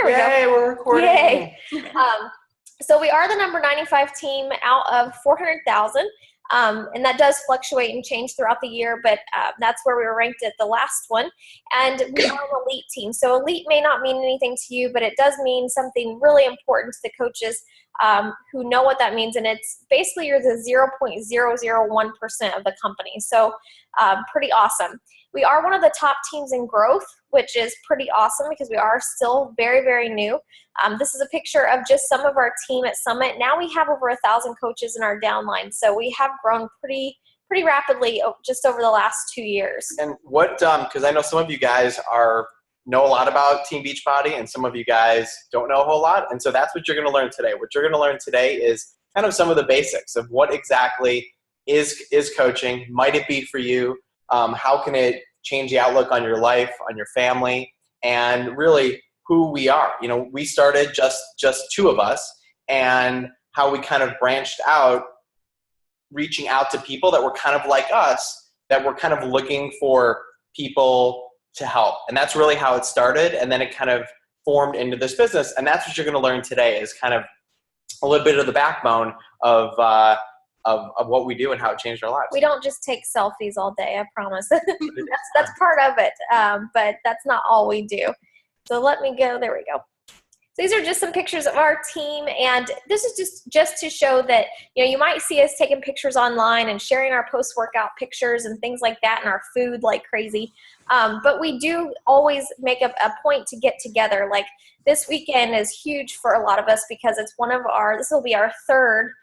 we go. Yay, we're recording. Yay. So we are the number 95 team out of 400,000. And that does fluctuate and change throughout the year, but that's where we were ranked at the last one. And we are an elite team. So elite may not mean anything to you, but it does mean something really important to the coaches who know what that means. And it's basically you're the 0.001% of the company. So pretty awesome. We are one of the top teams in growth, which is pretty awesome because we are still very, very new. This is a picture of just some of our team at Summit. Now we have over 1,000 coaches in our downline. So we have grown pretty rapidly just over the last 2 years. And what, because I know some of you guys know a lot about Team Beachbody and some of you guys don't know a whole lot. And so that's what you're going to learn today. What you're going to learn today is kind of some of the basics of what exactly is coaching. Might it be for you? How can it change the outlook on your life, on your family, and really who we are? You know, we started just two of us, and how we kind of branched out, reaching out to people that were kind of like us, that were kind of looking for people to help. And that's really how it started. And then it kind of formed into this business. And that's what you're going to learn today, is kind of a little bit of the backbone of what we do and how it changed our lives. We don't just take selfies all day, I promise. that's part of it, but that's not all we do. So let me go. There we go. So these are just some pictures of our team, and this is just to show that, you know, you might see us taking pictures online and sharing our post-workout pictures and things like that, and our food like crazy. But we do always make a point to get together. Like this weekend is huge for a lot of us because it's this will be our third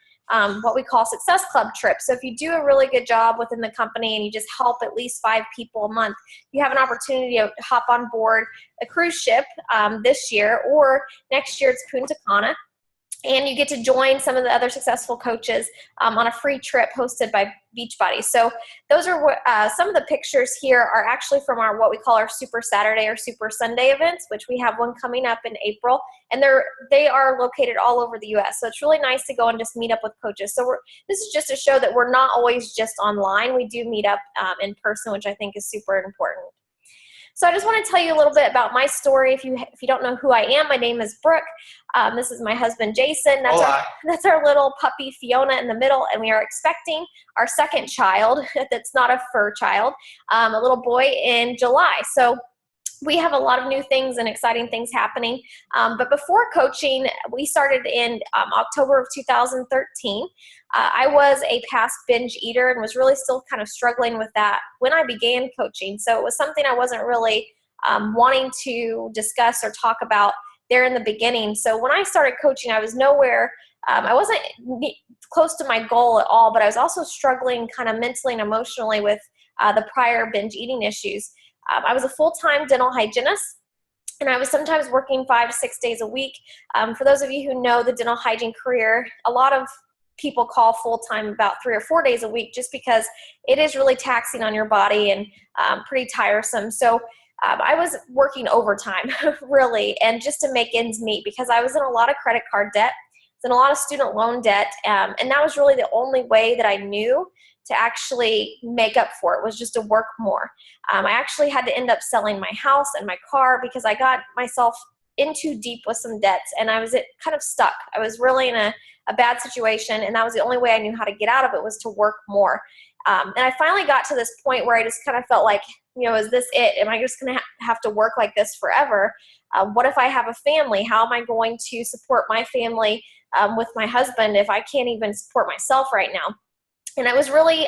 what we call Success Club trip. So if you do a really good job within the company and you just help at least 5 people a month, you have an opportunity to hop on board a cruise ship this year, or next year it's Punta Cana. And you get to join some of the other successful coaches on a free trip hosted by Beachbody. So those are some of the pictures here are actually from what we call our Super Saturday or Super Sunday events, which we have one coming up in April. And they are located all over the U.S. So it's really nice to go and just meet up with coaches. So this is just to show that we're not always just online. We do meet up in person, which I think is super important. So I just want to tell you a little bit about my story. If you don't know who I am, my name is Brooke. This is my husband, Jason. That's our little puppy, Fiona, in the middle, and we are expecting our second child. That's not a fur child, a little boy in July. So we have a lot of new things and exciting things happening. But before coaching, we started in October of 2013. I was a past binge eater and was really still kind of struggling with that when I began coaching. So it was something I wasn't really wanting to discuss or talk about there in the beginning. So when I started coaching, I was nowhere. I wasn't close to my goal at all, but I was also struggling kind of mentally and emotionally with the prior binge eating issues. I was a full-time dental hygienist, and I was sometimes working 5 to 6 days a week. For those of you who know the dental hygiene career, a lot of people call full-time about 3 or 4 days a week just because it is really taxing on your body and pretty tiresome. So I was working overtime, really, and just to make ends meet because I was in a lot of credit card debt, and a lot of student loan debt, and that was really the only way that I knew to actually make up for it, was just to work more. I actually had to end up selling my house and my car because I got myself in too deep with some debts, and I was kind of stuck. I was really in a bad situation, and that was the only way I knew how to get out of it, was to work more. And I finally got to this point where I just kind of felt like, you know, is this it? Am I just going to have to work like this forever? What if I have a family? How am I going to support my family with my husband if I can't even support myself right now? And it was really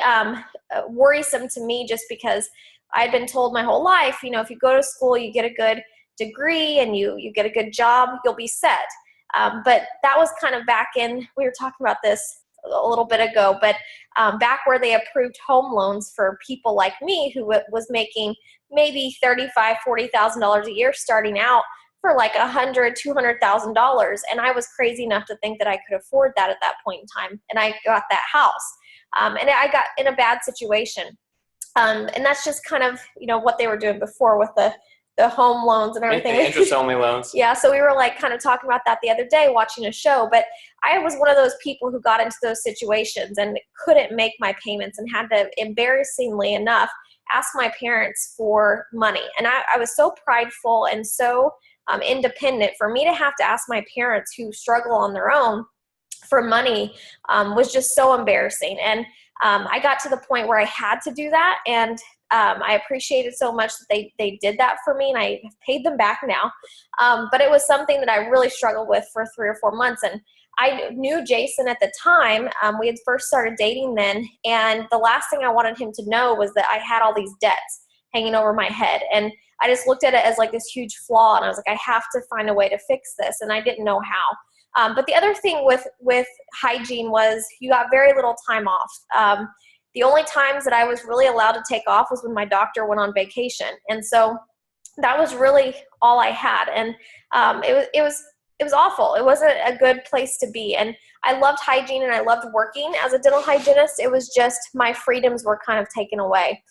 worrisome to me just because I had been told my whole life, you know, if you go to school, you get a good degree and you get a good job, you'll be set. But that was kind of back in, we were talking about this a little bit ago, but back where they approved home loans for people like me who was making maybe $35,000, $40,000 a year starting out for like $100,000, $200,000. And I was crazy enough to think that I could afford that at that point in time. And I got that house. And I got in a bad situation. And that's just kind of, you know, what they were doing before with the home loans and everything. Interest-only loans. Yeah, so we were like kind of talking about that the other day watching a show. But I was one of those people who got into those situations and couldn't make my payments and had to, embarrassingly enough, ask my parents for money. And I was so prideful and so independent. For me to have to ask my parents who struggle on their own for money was just so embarrassing. And I got to the point where I had to do that, and I appreciated so much that they did that for me, and I have paid them back now. But it was something that I really struggled with for 3 or 4 months. And I knew Jason at the time. We had first started dating then, and the last thing I wanted him to know was that I had all these debts hanging over my head. And I just looked at it as like this huge flaw, and I was like, I have to find a way to fix this, and I didn't know how. But the other thing with hygiene was you got very little time off. The only times that I was really allowed to take off was when my doctor went on vacation. And so that was really all I had. And it was awful. It wasn't a good place to be. And I loved hygiene and I loved working as a dental hygienist. It was just my freedoms were kind of taken away.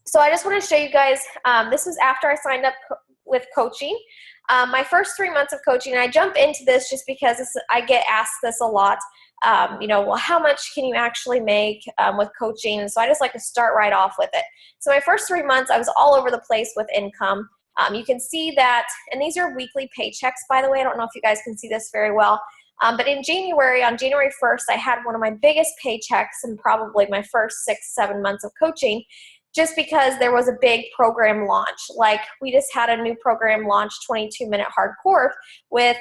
So I just want to show you guys, this was after I signed up with coaching. My first 3 months of coaching, and I jump into this just because I get asked this a lot, well, how much can you actually make with coaching? And so I just like to start right off with it. So my first 3 months, I was all over the place with income. You can see that, and these are weekly paychecks, by the way. I don't know if you guys can see this very well. But in January, on January 1st, I had one of my biggest paychecks in probably my first 6-7 months of coaching, just because there was a big program launch. Like we just had a new program launch, 22-minute hardcore with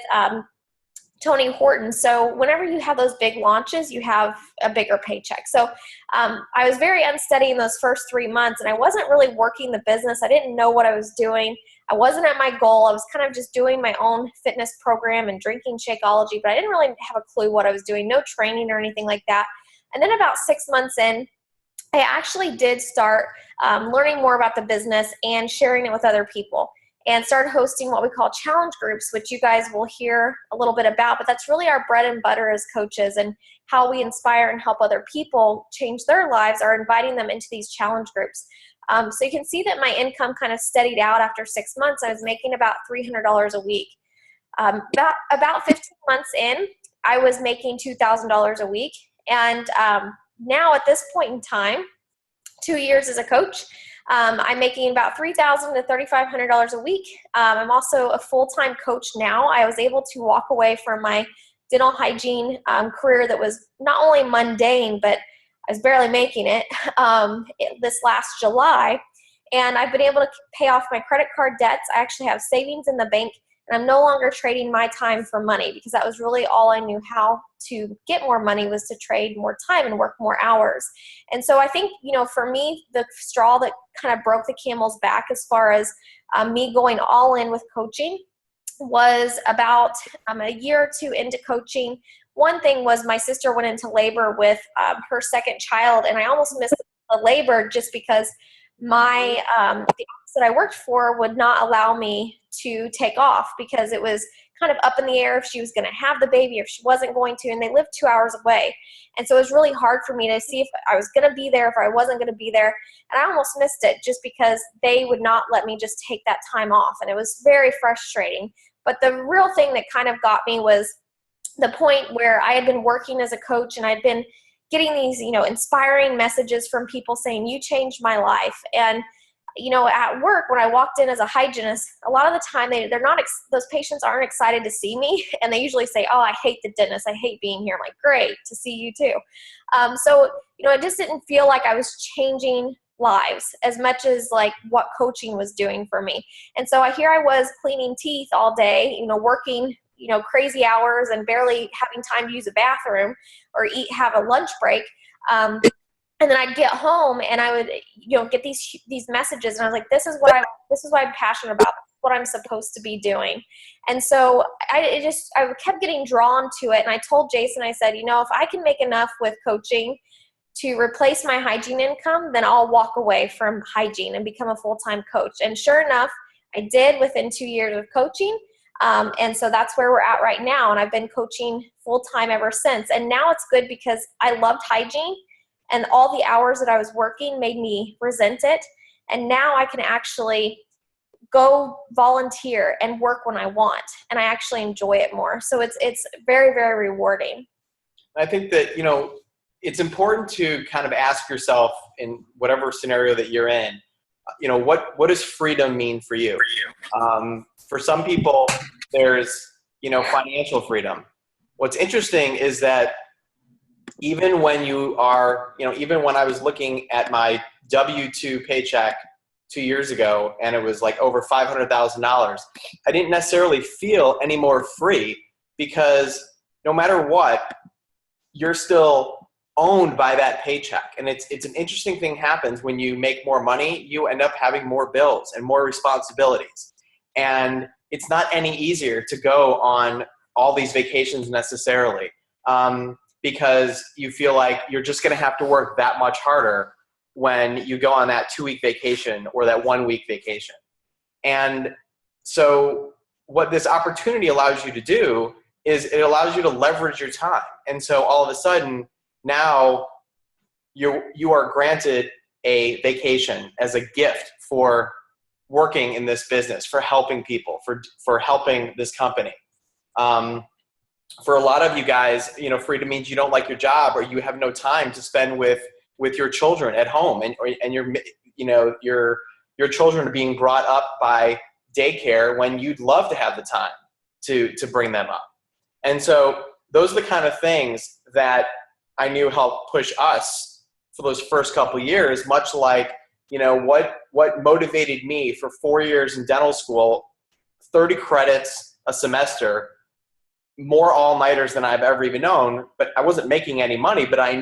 Tony Horton. So whenever you have those big launches, you have a bigger paycheck. So I was very unsteady in those first 3 months, and I wasn't really working the business. I didn't know what I was doing. I wasn't at my goal. I was kind of just doing my own fitness program and drinking Shakeology, but I didn't really have a clue what I was doing, no training or anything like that. And then about 6 months in, I actually did start learning more about the business and sharing it with other people, and started hosting what we call challenge groups, which you guys will hear a little bit about, but that's really our bread and butter as coaches, and how we inspire and help other people change their lives are inviting them into these challenge groups. So you can see that my income kind of steadied out after 6 months. I was making about $300 a week. About 15 months in, I was making $2,000 a week. And now at this point in time, 2 years as a coach, I'm making about $3,000 to $3,500 a week. I'm also a full-time coach now. I was able to walk away from my dental hygiene career that was not only mundane, but I was barely making it this last July. And I've been able to pay off my credit card debts. I actually have savings in the bank, and I'm no longer trading my time for money, because that was really all I knew how to get more money, was to trade more time and work more hours. And so I think, for me, the straw that kind of broke the camel's back as far as me going all in with coaching was about a year or two into coaching. One thing was my sister went into labor with her second child, and I almost missed the labor just because my the office that I worked for would not allow me to take off, because it was kind of up in the air if she was going to have the baby or if she wasn't going to, and they lived 2 hours away. And so it was really hard for me to see if I was going to be there, if I wasn't going to be there. And I almost missed it just because they would not let me just take that time off. And it was very frustrating. But the real thing that kind of got me was the point where I had been working as a coach, and I'd been getting these, inspiring messages from people saying, "You changed my life." And at work, when I walked in as a hygienist, a lot of the time they're not, those patients aren't excited to see me. And they usually say, "Oh, I hate the dentist. I hate being here." I'm like, "Great to see you too." So, it just didn't feel like I was changing lives as much as like what coaching was doing for me. And so here I was cleaning teeth all day, working, crazy hours and barely having time to use a bathroom or have a lunch break. And then I'd get home and I would, get these messages, and I was like, this is what I'm passionate about, what I'm supposed to be doing. And so I kept getting drawn to it. And I told Jason, I said, if I can make enough with coaching to replace my hygiene income, then I'll walk away from hygiene and become a full-time coach. And sure enough, I did within 2 years of coaching. And so that's where we're at right now. And I've been coaching full-time ever since. And now it's good because I loved hygiene, and all the hours that I was working made me resent it. And now I can actually go volunteer and work when I want, and I actually enjoy it more. So it's very, very rewarding. I think that, it's important to kind of ask yourself, in whatever scenario that you're in, what does freedom mean for you? For some people, there's, financial freedom. What's interesting is that even when you are, even when I was looking at my W-2 paycheck 2 years ago and it was like over $500,000, I didn't necessarily feel any more free, because no matter what, you're still owned by that paycheck. And it's an interesting thing happens when you make more money. You end up having more bills and more responsibilities. And it's not any easier to go on all these vacations necessarily, because you feel like you're just going to have to work that much harder when you go on that 2-week vacation or that 1-week vacation. And so what this opportunity allows you to do is it allows you to leverage your time. And so all of a sudden, now you are granted a vacation as a gift for working in this business, for helping people, for helping this company. For a lot of you guys, freedom means you don't like your job, or you have no time to spend with your children at home, and your children are being brought up by daycare when you'd love to have the time to bring them up. And so those are the kind of things that I knew helped push us for those first couple of years, much like, what motivated me for 4 years in dental school, 30 credits a semester, more all-nighters than I've ever even known, but I wasn't making any money, but I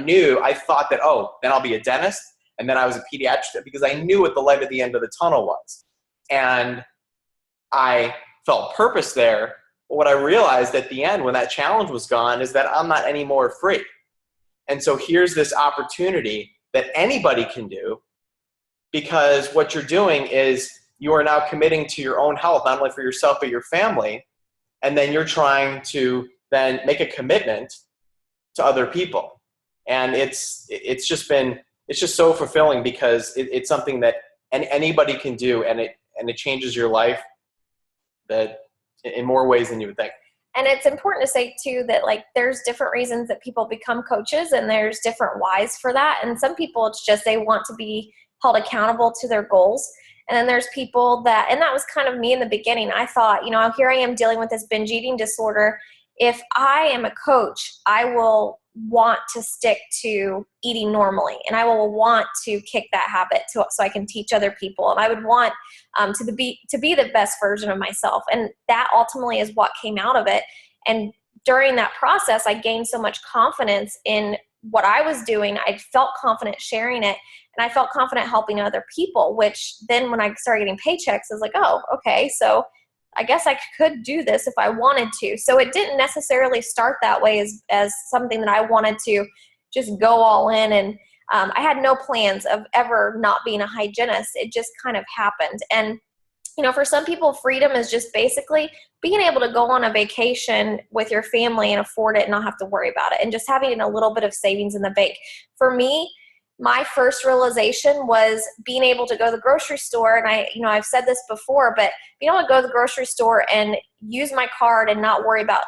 thought that, then I'll be a dentist, and then I was a pediatrician, because I knew what the light at the end of the tunnel was. And I felt purpose there. But what I realized at the end when that challenge was gone is that I'm not any more free. And so here's this opportunity that anybody can do, because what you're doing is you are now committing to your own health, not only for yourself, but your family. And then you're trying to then make a commitment to other people. And it's just so fulfilling, because it's something that anybody can do, and it changes your life that in more ways than you would think. And it's important to say too that there's different reasons that people become coaches, and there's different whys for that. And some people, it's just they want to be held accountable to their goals. And then there's people and that was kind of me in the beginning. I thought, here I am dealing with this binge eating disorder. If I am a coach, I will want to stick to eating normally, and I will want to kick that habit so I can teach other people. And I would want to be the best version of myself. And that ultimately is what came out of it. And during that process, I gained so much confidence in what I was doing. I felt confident sharing it, and I felt confident helping other people, which then when I started getting paychecks, I was like, oh, okay, so I guess I could do this if I wanted to. So it didn't necessarily start that way as something that I wanted to just go all in. And I had no plans of ever not being a hygienist. It just kind of happened. And, for some people, freedom is just basically being able to go on a vacation with your family and afford it and not have to worry about it, and just having a little bit of savings in the bank. For me, my first realization was being able to go to the grocery store. And I've said this before, but being able to go to the grocery store and use my card and not worry about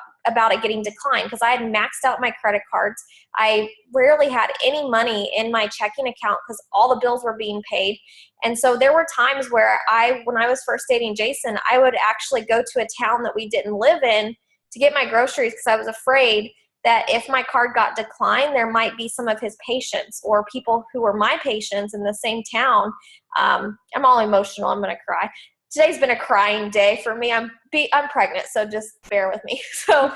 it getting declined, because I had maxed out my credit cards. I rarely had any money in my checking account because all the bills were being paid. And so there were times where when I was first dating Jason, I would actually go to a town that we didn't live in to get my groceries, because I was afraid that if my card got declined, there might be some of his patients or people who were my patients in the same town. I'm all emotional. I'm going to cry. Today's been a crying day for me. I'm pregnant, so just bear with me. So,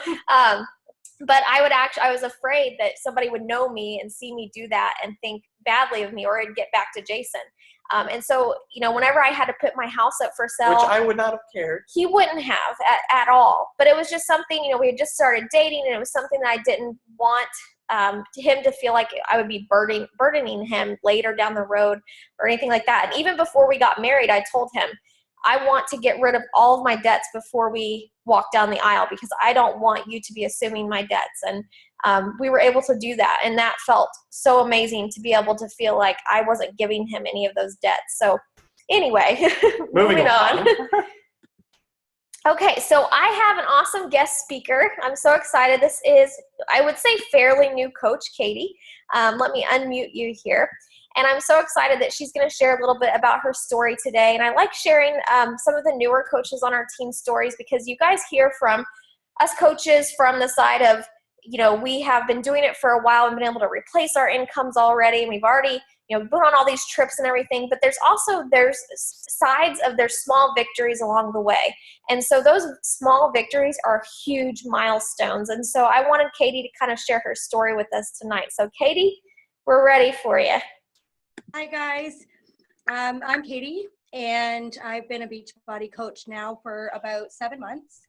but I was afraid that somebody would know me and see me do that and think badly of me, or it'd get back to Jason. And so, whenever I had to put my house up for sale, which I would not have cared. He wouldn't have at all. But it was just something, we had just started dating, and it was something that I didn't want him to feel like I would be burdening him later down the road or anything like that. And even before we got married, I told him, I want to get rid of all of my debts before we walk down the aisle, because I don't want you to be assuming my debts. And we were able to do that. And that felt so amazing to be able to feel like I wasn't giving him any of those debts. So anyway, moving on. Okay, so I have an awesome guest speaker. I'm so excited. This is, I would say, fairly new coach, Katie. Let me unmute you here. And I'm so excited that she's going to share a little bit about her story today. And I like sharing some of the newer coaches on our team stories, because you guys hear from us coaches from the side of, we have been doing it for a while and been able to replace our incomes already. And we've already, been on all these trips and everything, but there's sides of their small victories along the way. And so those small victories are huge milestones. And so I wanted Katie to kind of share her story with us tonight. So Katie, we're ready for you. Hi guys, I'm Katie, and I've been a Beachbody coach now for about 7 months.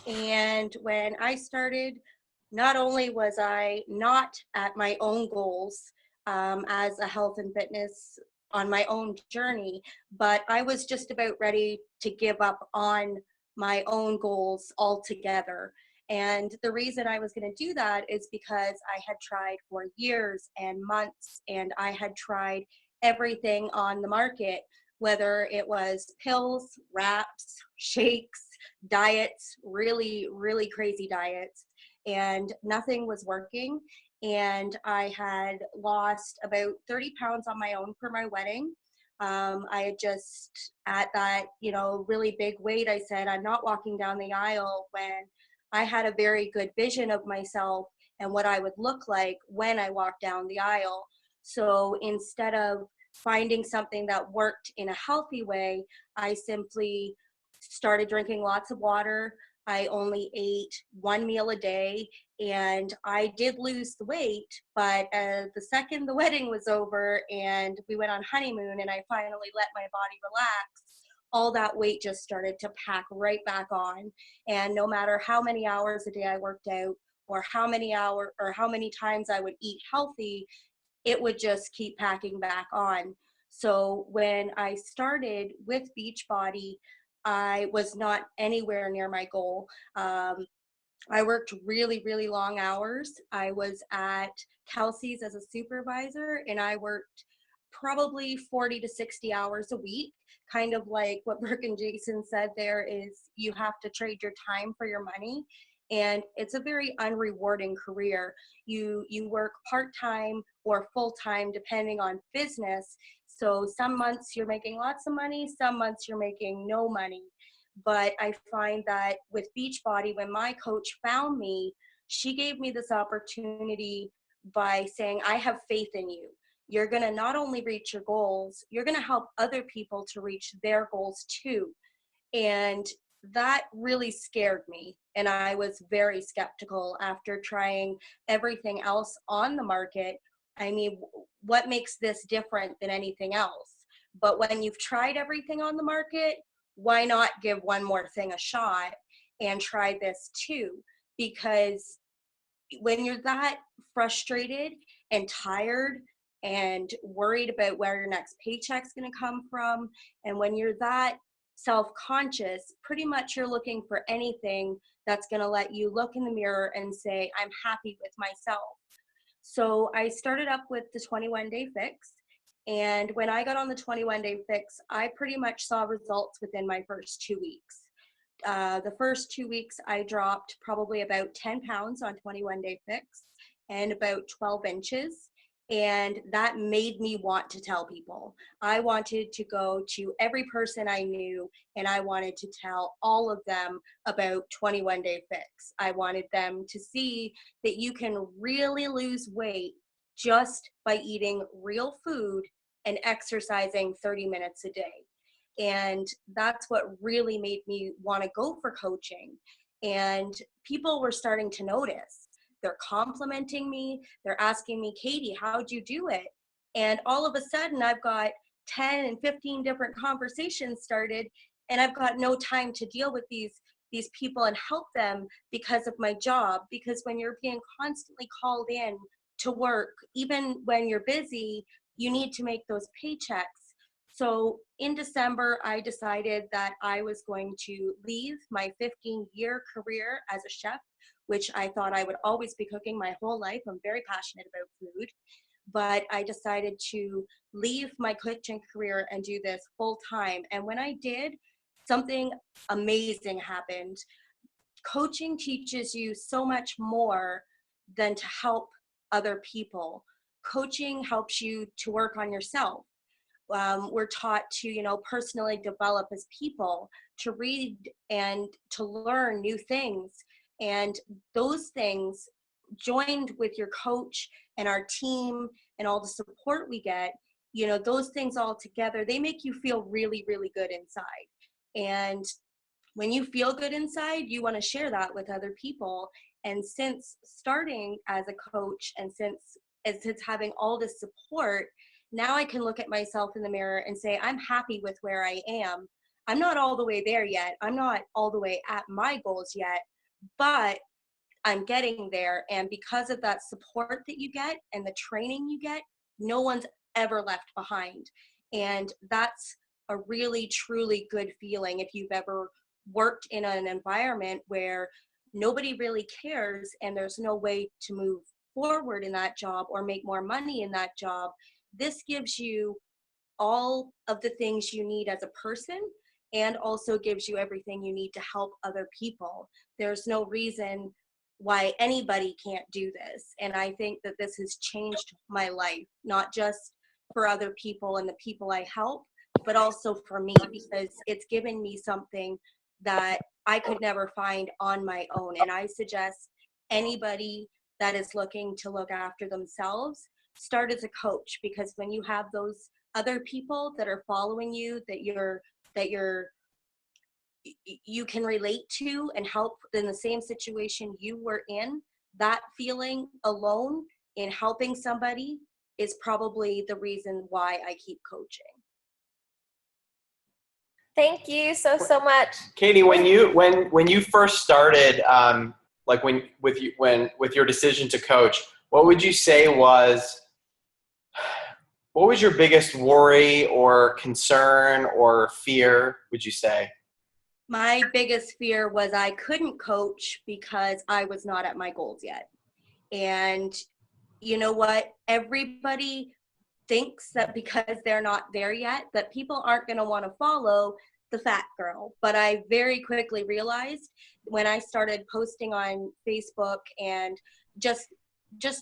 And when I started, not only was I not at my own goals as a health and fitness on my own journey, but I was just about ready to give up on my own goals altogether. And the reason I was going to do that is because I had tried for years and months, and I had tried everything on the market, whether it was pills, wraps, shakes, diets, really, really crazy diets, and nothing was working. And I had lost about 30 pounds on my own for my wedding. I had just at that, really big weight, I said, I'm not walking down the aisle, when I had a very good vision of myself and what I would look like when I walked down the aisle. So instead of finding something that worked in a healthy way, I simply started drinking lots of water. I only ate one meal a day, and I did lose the weight, but the second the wedding was over and we went on honeymoon and I finally let my body relax, all that weight just started to pack right back on. And no matter how many hours a day I worked out, or how many times I would eat healthy, it would just keep packing back on. So when I started with Beachbody, I was not anywhere near my goal. I worked really, really long hours. I was at Kelsey's as a supervisor, and I worked probably 40 to 60 hours a week. Kind of like what Brooke and Jason said, there is, you have to trade your time for your money. And it's a very unrewarding career. You work part-time or full-time depending on business. So some months you're making lots of money, some months you're making no money. But I find that with Beachbody, when my coach found me, she gave me this opportunity by saying, I have faith in you. You're going to not only reach your goals, you're going to help other people to reach their goals too. And that really scared me. And I was very skeptical after trying everything else on the market. I mean, what makes this different than anything else? But when you've tried everything on the market, why not give one more thing a shot and try this too? Because when you're that frustrated and tired and worried about where your next paycheck's going to come from, and when you're that self-conscious, pretty much you're looking for anything that's going to let you look in the mirror and say, I'm happy with myself. So I started up with the 21-day fix. And when I got on the 21-day fix, I pretty much saw results within my first 2 weeks. The first 2 weeks, I dropped probably about 10 pounds on 21-day fix and about 12 inches. And that made me want to tell people. I wanted to go to every person I knew, and I wanted to tell all of them about 21-day fix. I wanted them to see that you can really lose weight just by eating real food and exercising 30 minutes a day. And that's what really made me want to go for coaching. And people were starting to notice. They're complimenting me. They're asking me, Katie, how'd you do it? And all of a sudden, I've got 10 and 15 different conversations started, and I've got no time to deal with these people and help them because of my job. Because when you're being constantly called in to work, even when you're busy, you need to make those paychecks. So in December, I decided that I was going to leave my 15-year career as a chef, which I thought I would always be cooking my whole life. I'm very passionate about food, but I decided to leave my kitchen career and do this full time. And when I did, something amazing happened. Coaching teaches you so much more than to help other people. coaching helps you to work on yourself. We're taught to, personally develop as people, to read and to learn new things. And those things joined with your coach and our team and all the support we get, those things all together, they make you feel really, really good inside. And when you feel good inside, you want to share that with other people. And since starting as a coach and since having all this support, now I can look at myself in the mirror and say, I'm happy with where I am. I'm not all the way there yet. I'm not all the way at my goals yet, but I'm getting there. And because of that support that you get and the training you get, no one's ever left behind. And that's a really, truly good feeling if you've ever worked in an environment where nobody really cares and there's no way to move forward in that job or make more money in that job. This gives you all of the things you need as a person and also gives you everything you need to help other people. There's no reason why anybody can't do this. And I think that this has changed my life, not just for other people and the people I help, but also for me, because it's given me something that I could never find on my own. And I suggest anybody that is looking to look after themselves, start as a coach, because when you have those other people that are following you, that you can relate to and help in the same situation you were in, that feeling alone in helping somebody is probably the reason why I keep coaching. Thank you so much. Katie, when you first started, with your decision to coach, what would you say was your biggest worry or concern or fear, would you say? My biggest fear was I couldn't coach because I was not at my goals yet. And you know what? Everybody thinks that because they're not there yet, that people aren't going to want to follow the fat girl. But I very quickly realized when I started posting on Facebook and just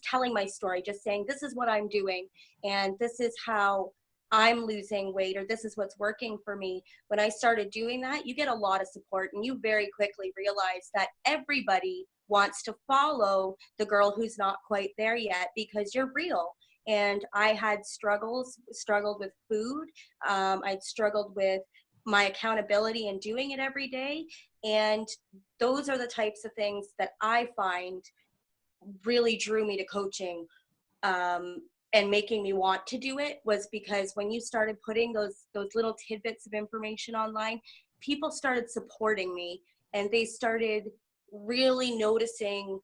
telling my story, just saying, this is what I'm doing and this is how I'm losing weight, or this is what's working for me. When I started doing that, you get a lot of support and you very quickly realize that everybody wants to follow the girl who's not quite there yet because you're real. And I had struggled with food. I'd struggled with my accountability and doing it every day. And those are the types of things that I find really drew me to coaching and making me want to do it, was because when you started putting those little tidbits of information online, people started supporting me and they started really noticing,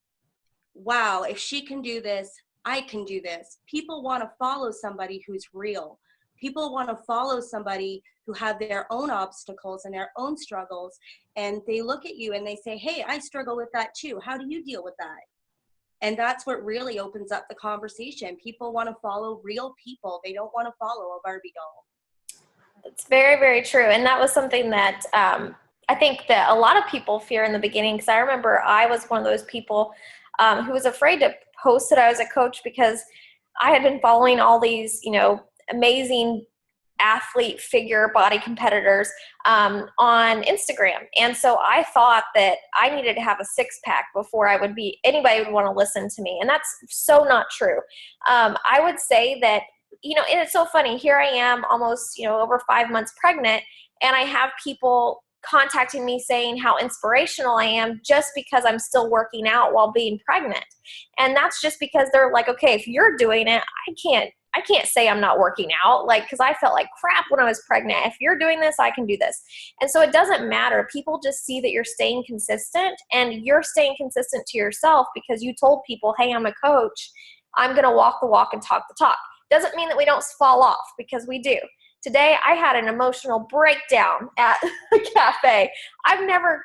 wow, if she can do this, I can do this. People want to follow somebody who's real. People want to follow somebody who have their own obstacles and their own struggles. And they look at you and they say, hey, I struggle with that too. How do you deal with that? And that's what really opens up the conversation. People want to follow real people. They don't want to follow a Barbie doll. It's very, very true. And that was something that I think that a lot of people fear in the beginning, because I remember I was one of those people who was afraid to post that I was a coach because I had been following all these, amazing athlete figure body competitors on Instagram. And so I thought that I needed to have a six-pack before anybody would want to listen to me. And that's so not true. I would say that, and it's so funny, here I am almost, over 5 months pregnant, and I have people contacting me saying how inspirational I am just because I'm still working out while being pregnant. And that's just because they're like, okay, if you're doing it, I can't say I'm not working out, because I felt like crap when I was pregnant. If you're doing this, I can do this. And so it doesn't matter. People just see that you're staying consistent, and you're staying consistent to yourself because you told people, hey, I'm a coach. I'm going to walk the walk and talk the talk. Doesn't mean that we don't fall off, because we do. Today, I had an emotional breakdown at a cafe. I've never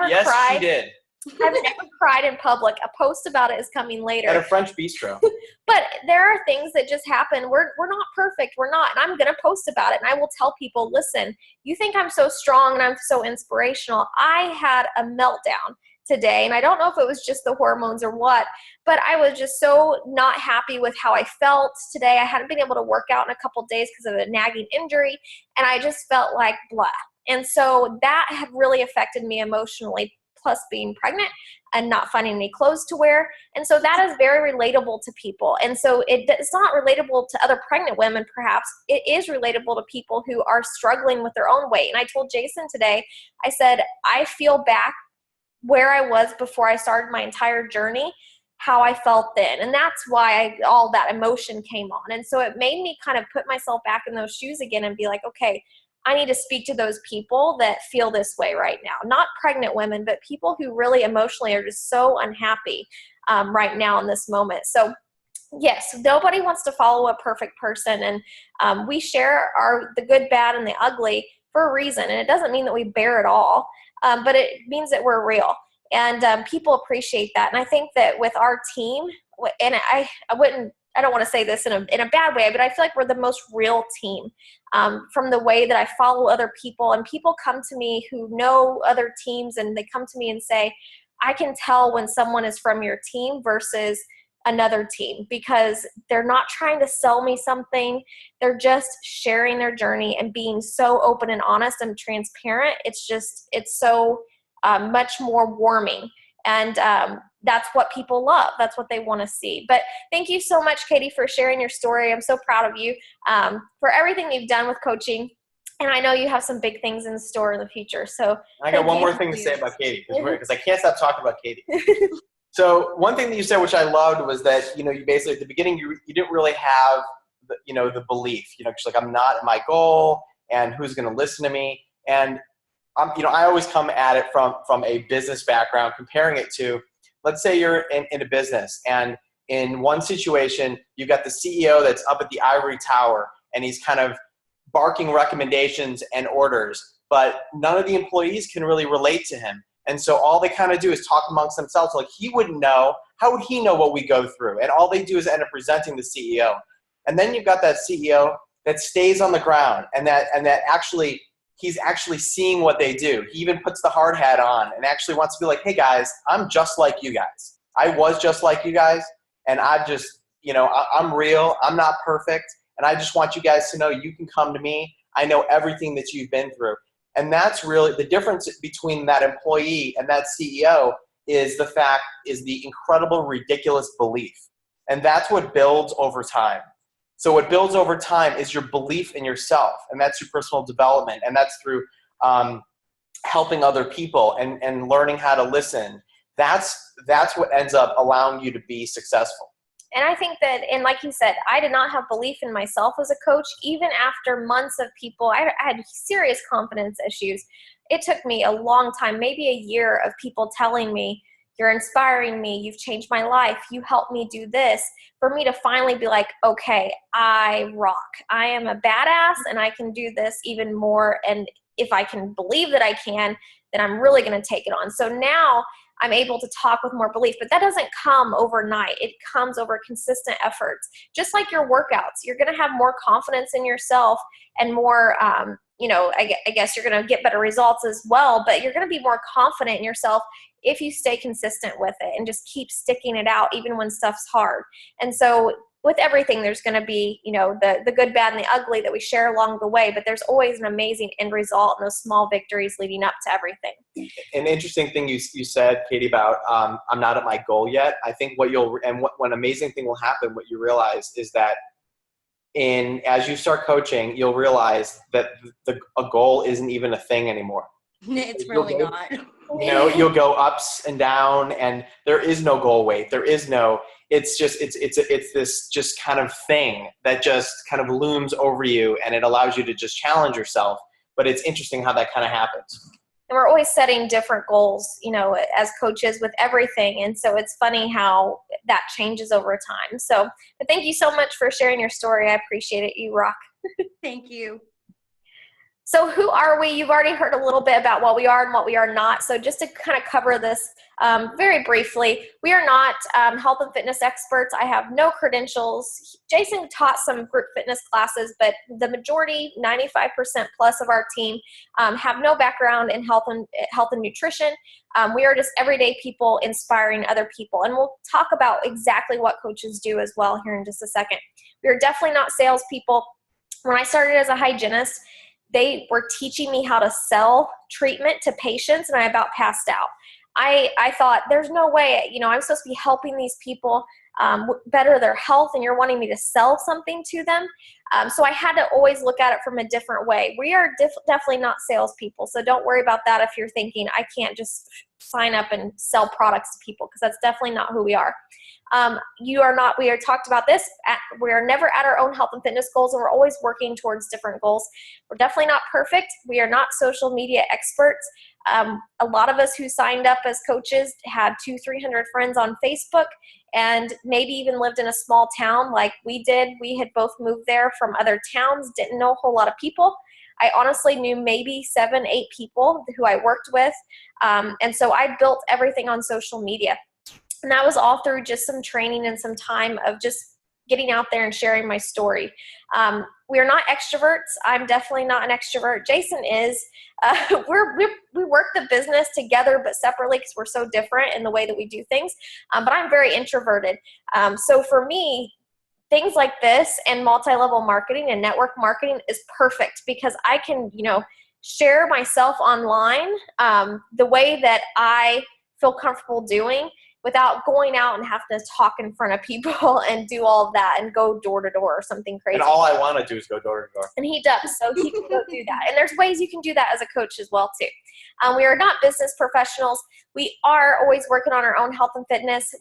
yes, cried. Yes, she did. I've never cried in public. A post about it is coming later. At a French bistro. But there are things that just happen. We're not perfect. We're not. And I'm going to post about it. And I will tell people, listen, you think I'm so strong and I'm so inspirational. I had a meltdown today. And I don't know if it was just the hormones or what, but I was just so not happy with how I felt today. I hadn't been able to work out in a couple of days because of a nagging injury. And I just felt like blah. And so that had really affected me emotionally, plus being pregnant and not finding any clothes to wear. And so that is very relatable to people. And so it's not relatable to other pregnant women, perhaps. It is relatable to people who are struggling with their own weight. And I told Jason today, I said, I feel back where I was before I started my entire journey, how I felt then. And that's why all that emotion came on. And so it made me kind of put myself back in those shoes again and be like, okay, I need to speak to those people that feel this way right now. Not pregnant women, but people who really emotionally are just so unhappy right now in this moment. So yes, nobody wants to follow a perfect person. And we share the good, bad, and the ugly for a reason. And it doesn't mean that we bear it all, but it means that we're real. And people appreciate that. And I think that with our team, and I don't want to say this in a bad way, but I feel like we're the most real team from the way that I follow other people. And people come to me who know other teams, and they come to me and say, I can tell when someone is from your team versus another team, because they're not trying to sell me something. They're just sharing their journey and being so open and honest and transparent. It's so much more warming. And that's what people love. That's what they want to see. But thank you so much, Katie, for sharing your story. I'm so proud of you for everything you've done with coaching. And I know you have some big things in store in the future. So I got one more thing to say about Katie, because I can't stop talking about Katie. So one thing that you said, which I loved, was that, you basically at the beginning, you didn't really have the belief, because like, I'm not at my goal, and who's going to listen to me. And I always come at it from a business background, comparing it to, let's say you're in a business, and in one situation, you got the CEO that's up at the ivory tower, and he's kind of barking recommendations and orders, but none of the employees can really relate to him. And so all they kind of do is talk amongst themselves. Like, he wouldn't know. How would he know what we go through? And all they do is end up presenting the CEO. And then you've got that CEO that stays on the ground, and that actually, he's actually seeing what they do. He even puts the hard hat on and actually wants to be like, hey guys, I'm just like you guys. I was just like you guys. And I've just, I'm real. I'm not perfect. And I just want you guys to know you can come to me. I know everything that you've been through. And that's really the difference between that employee and that CEO is the incredible, ridiculous belief. And that's what builds over time. So what builds over time is your belief in yourself, and that's your personal development, and that's through helping other people and learning how to listen. That's what ends up allowing you to be successful. And I think that, and like you said, I did not have belief in myself as a coach, even after months of people. I had serious confidence issues. It took me a long time, maybe a year, of people telling me, you're inspiring me, you've changed my life, you helped me do this, for me to finally be like, okay, I rock. I am a badass, and I can do this even more. And if I can believe that I can, then I'm really going to take it on. So now I'm able to talk with more belief, but that doesn't come overnight. It comes over consistent efforts. Just like your workouts, you're going to have more confidence in yourself and more, I guess you're going to get better results as well, but you're going to be more confident in yourself if you stay consistent with it and just keep sticking it out even when stuff's hard. And so with everything, there's going to be, the good, bad, and the ugly that we share along the way, but there's always an amazing end result and those small victories leading up to everything. An interesting thing you said, Katie, about I'm not at my goal yet. I think one amazing thing will happen, what you realize is that as you start coaching, you'll realize that a goal isn't even a thing anymore. It's really not. You'll go ups and down, and there is no goal weight. There is no, it's this just kind of thing that just kind of looms over you, and it allows you to just challenge yourself. But it's interesting how that kind of happens. And we're always setting different goals, as coaches with everything. And so it's funny how that changes over time. So, but thank you so much for sharing your story. I appreciate it. You rock. Thank you. So who are we? You've already heard a little bit about what we are and what we are not. So just to kind of cover this very briefly, we are not health and fitness experts. I have no credentials. Jason taught some group fitness classes, but the majority, 95% plus of our team, have no background in health and nutrition. We are just everyday people inspiring other people. And we'll talk about exactly what coaches do as well here in just a second. We are definitely not salespeople. When I started as a hygienist, they were teaching me how to sell treatment to patients, and I about passed out. I thought, there's no way, I'm supposed to be helping these people better their health, and you're wanting me to sell something to them. So I had to always look at it from a different way. We are definitely not salespeople, so don't worry about that if you're thinking, I can't just sign up and sell products to people, because that's definitely not who we are. We are talked about this. We are never at our own health and fitness goals, and we're always working towards different goals. We're definitely not perfect. We are not social media experts. A lot of us who signed up as coaches had 200-300 friends on Facebook, and maybe even lived in a small town like we did. We had both moved there from other towns, didn't know a whole lot of people. I honestly knew maybe 7-8 people who I worked with, and so I built everything on social media. And that was all through just some training and some time of just getting out there and sharing my story. We are not extroverts. I'm definitely not an extrovert. Jason is. We work the business together but separately because we're so different in the way that we do things. But I'm very introverted. So for me, things like this and multi-level marketing and network marketing is perfect, because I can, share myself online the way that I feel comfortable doing, without going out and having to talk in front of people and do all of that and go door to door or something crazy. And all I want to do is go door to door. And he does, so he can go do that. And there's ways you can do that as a coach as well too. We are not business professionals. We are always working on our own health and fitness.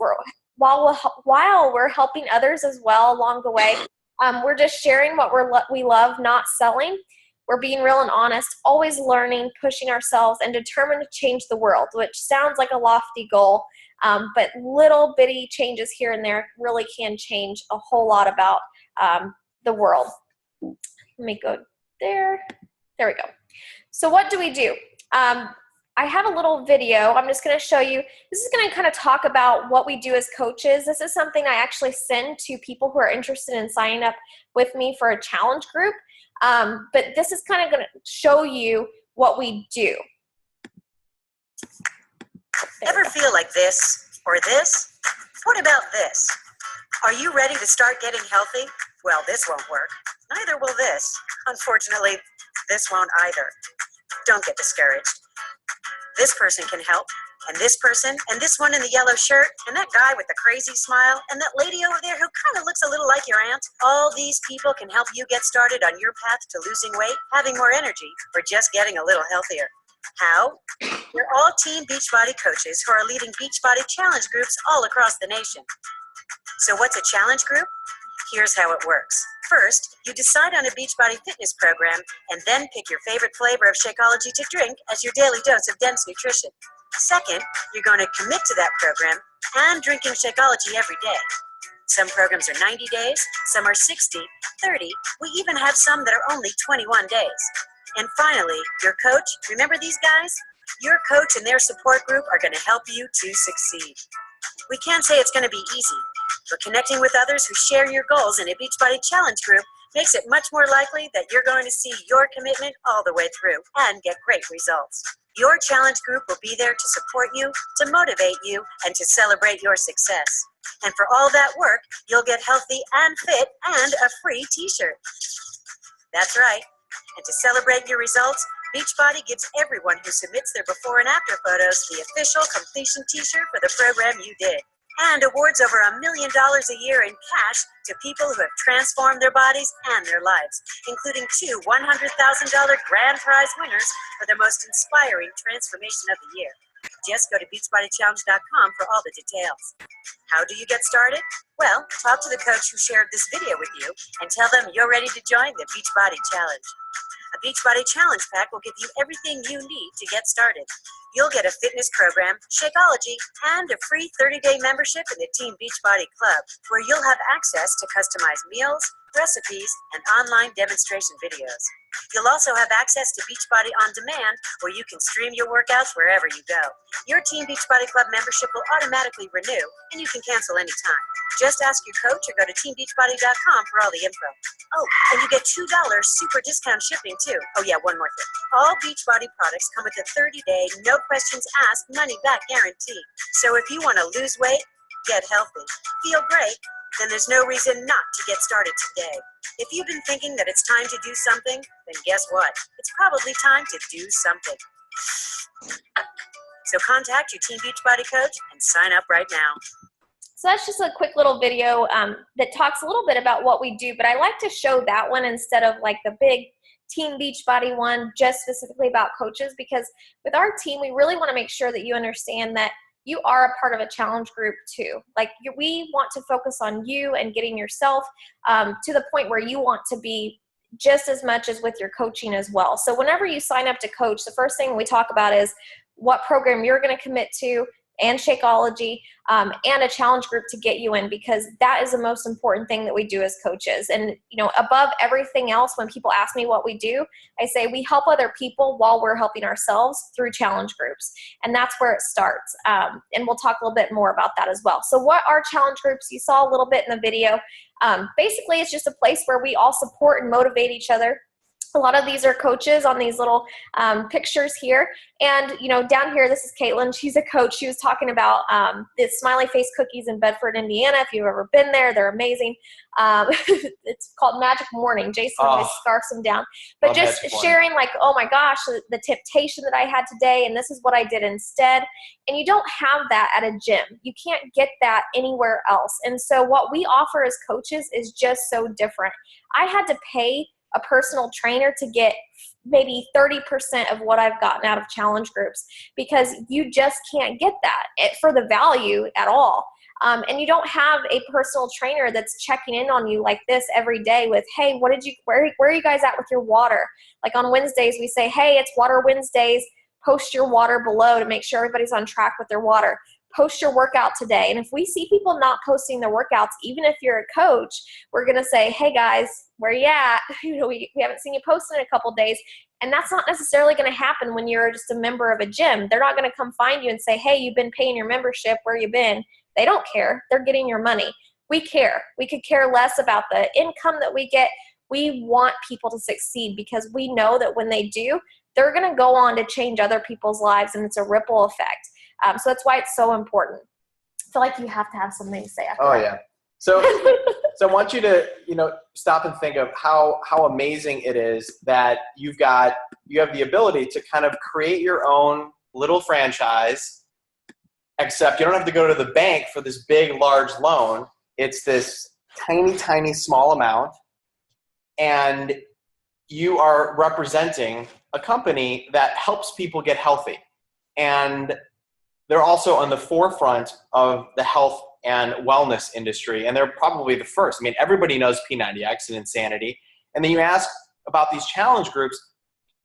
While we're helping others as well along the way. We're just sharing what we love, not selling. We're being real and honest, always learning, pushing ourselves, and determined to change the world, which sounds like a lofty goal. But little bitty changes here and there really can change a whole lot about the world. Let me go there. There we go. So what do we do? I have a little video. I'm just going to show you. This is going to kind of talk about what we do as coaches. This is something I actually send to people who are interested in signing up with me for a challenge group. But this is kind of going to show you what we do. Ever feel like this or this? What about this? Are you ready to start getting healthy? Well, this won't work. Neither will this. Unfortunately, this won't either. Don't get discouraged. This person can help, and this person, and this one in the yellow shirt, and that guy with the crazy smile, and that lady over there who kind of looks a little like your aunt. All these people can help you get started on your path to losing weight, having more energy, or just getting a little healthier. How? You're all Team Beachbody coaches who are leading Beachbody challenge groups all across the nation. So what's a challenge group? Here's how it works. First, you decide on a Beachbody fitness program and then pick your favorite flavor of Shakeology to drink as your daily dose of dense nutrition. Second, you're going to commit to that program and drinking Shakeology every day. Some programs are 90 days, some are 60, 30. We even have some that are only 21 days. And finally, your coach, remember these guys? Your coach and their support group are going to help you to succeed. We can't say it's going to be easy, but connecting with others who share your goals in a Beachbody challenge group makes it much more likely that you're going to see your commitment all the way through and get great results. Your challenge group will be there to support you, to motivate you, and to celebrate your success. And for all that work, you'll get healthy and fit and a free t-shirt. That's right. And to celebrate your results, Beachbody gives everyone who submits their before and after photos the official completion t-shirt for the program you did, and awards over $1 million a year in cash to people who have transformed their bodies and their lives, including 2 $100,000 grand prize winners for the most inspiring transformation of the year. Just go to beachbodychallenge.com for all the details. How do you get started? Well, talk to the coach who shared this video with you and tell them you're ready to join the Beachbody Challenge. A Beachbody Challenge pack will give you everything you need to get started. You'll get a fitness program, Shakeology, and a free 30-day membership in the Team Beachbody Club, where you'll have access to customized meals, recipes, and online demonstration videos. You'll also have access to Beachbody On Demand, where you can stream your workouts wherever you go. Your Team Beachbody Club membership will automatically renew, and you can cancel anytime. Just ask your coach or go to teambeachbody.com for all the info. Oh, and you get $2 super discount shipping, too. Oh, yeah, one more thing. All Beachbody products come with a 30-day, no questions asked, money-back guarantee. So if you want to lose weight, get healthy, feel great, then there's no reason not to get started today. If you've been thinking that it's time to do something, then guess what? It's probably time to do something. So contact your Team Beachbody coach and sign up right now. So that's just a quick little video that talks a little bit about what we do, but I like to show that one instead of like the big Team Beachbody one just specifically about coaches, because with our team, we really want to make sure that you understand that you are a part of a challenge group too. Like we want to focus on you and getting yourself to the point where you want to be just as much as with your coaching as well. So whenever you sign up to coach, the first thing we talk about is what program you're going to commit to, and Shakeology, and a challenge group to get you in, because that is the most important thing that we do as coaches. And, you know, above everything else, when people ask me what we do, I say we help other people while we're helping ourselves through challenge groups. And that's where it starts. And we'll talk a little bit more about that as well. So what are challenge groups? You saw a little bit in the video. Basically, it's just a place where we all support and motivate each other. A lot of these are coaches on these little pictures here. And, you know, down here, this is Caitlin. She's a coach. She was talking about the Smiley Face Cookies in Bedford, Indiana. If you've ever been there, they're amazing. It's called Magic Morning. Jason always scarfs them down. But just sharing like, oh my gosh, the temptation that I had today, and this is what I did instead. And you don't have that at a gym. You can't get that anywhere else. And so what we offer as coaches is just so different. I had to pay a personal trainer to get maybe 30% of what I've gotten out of challenge groups, because you just can't get that for the value at all. And you don't have a personal trainer that's checking in on you like this every day with, hey, where are you guys at with your water? Like on Wednesdays, we say, hey, it's Water Wednesdays. Post your water below to make sure everybody's on track with their water. Post your workout today. And if we see people not posting their workouts, even if you're a coach, we're going to say, hey guys, where you at? You know, we haven't seen you post in a couple days. And that's not necessarily going to happen when you're just a member of a gym. They're not going to come find you and say, hey, you've been paying your membership, where you been? They don't care. They're getting your money. We care. We could care less about the income that we get. We want people to succeed, because we know that when they do, they're going to go on to change other people's lives, and it's a ripple effect. So that's why it's so important. I feel like you have to have something to say after that. Yeah. So I want you to, you know, stop and think of how amazing it is that you have the ability to kind of create your own little franchise, except you don't have to go to the bank for this big, large loan. It's this tiny, tiny, small amount, and you are representing a company that helps people get healthy. And they're also on the forefront of the health and wellness industry, and they're probably the first. I mean, everybody knows P90X and Insanity. And then you ask about these challenge groups.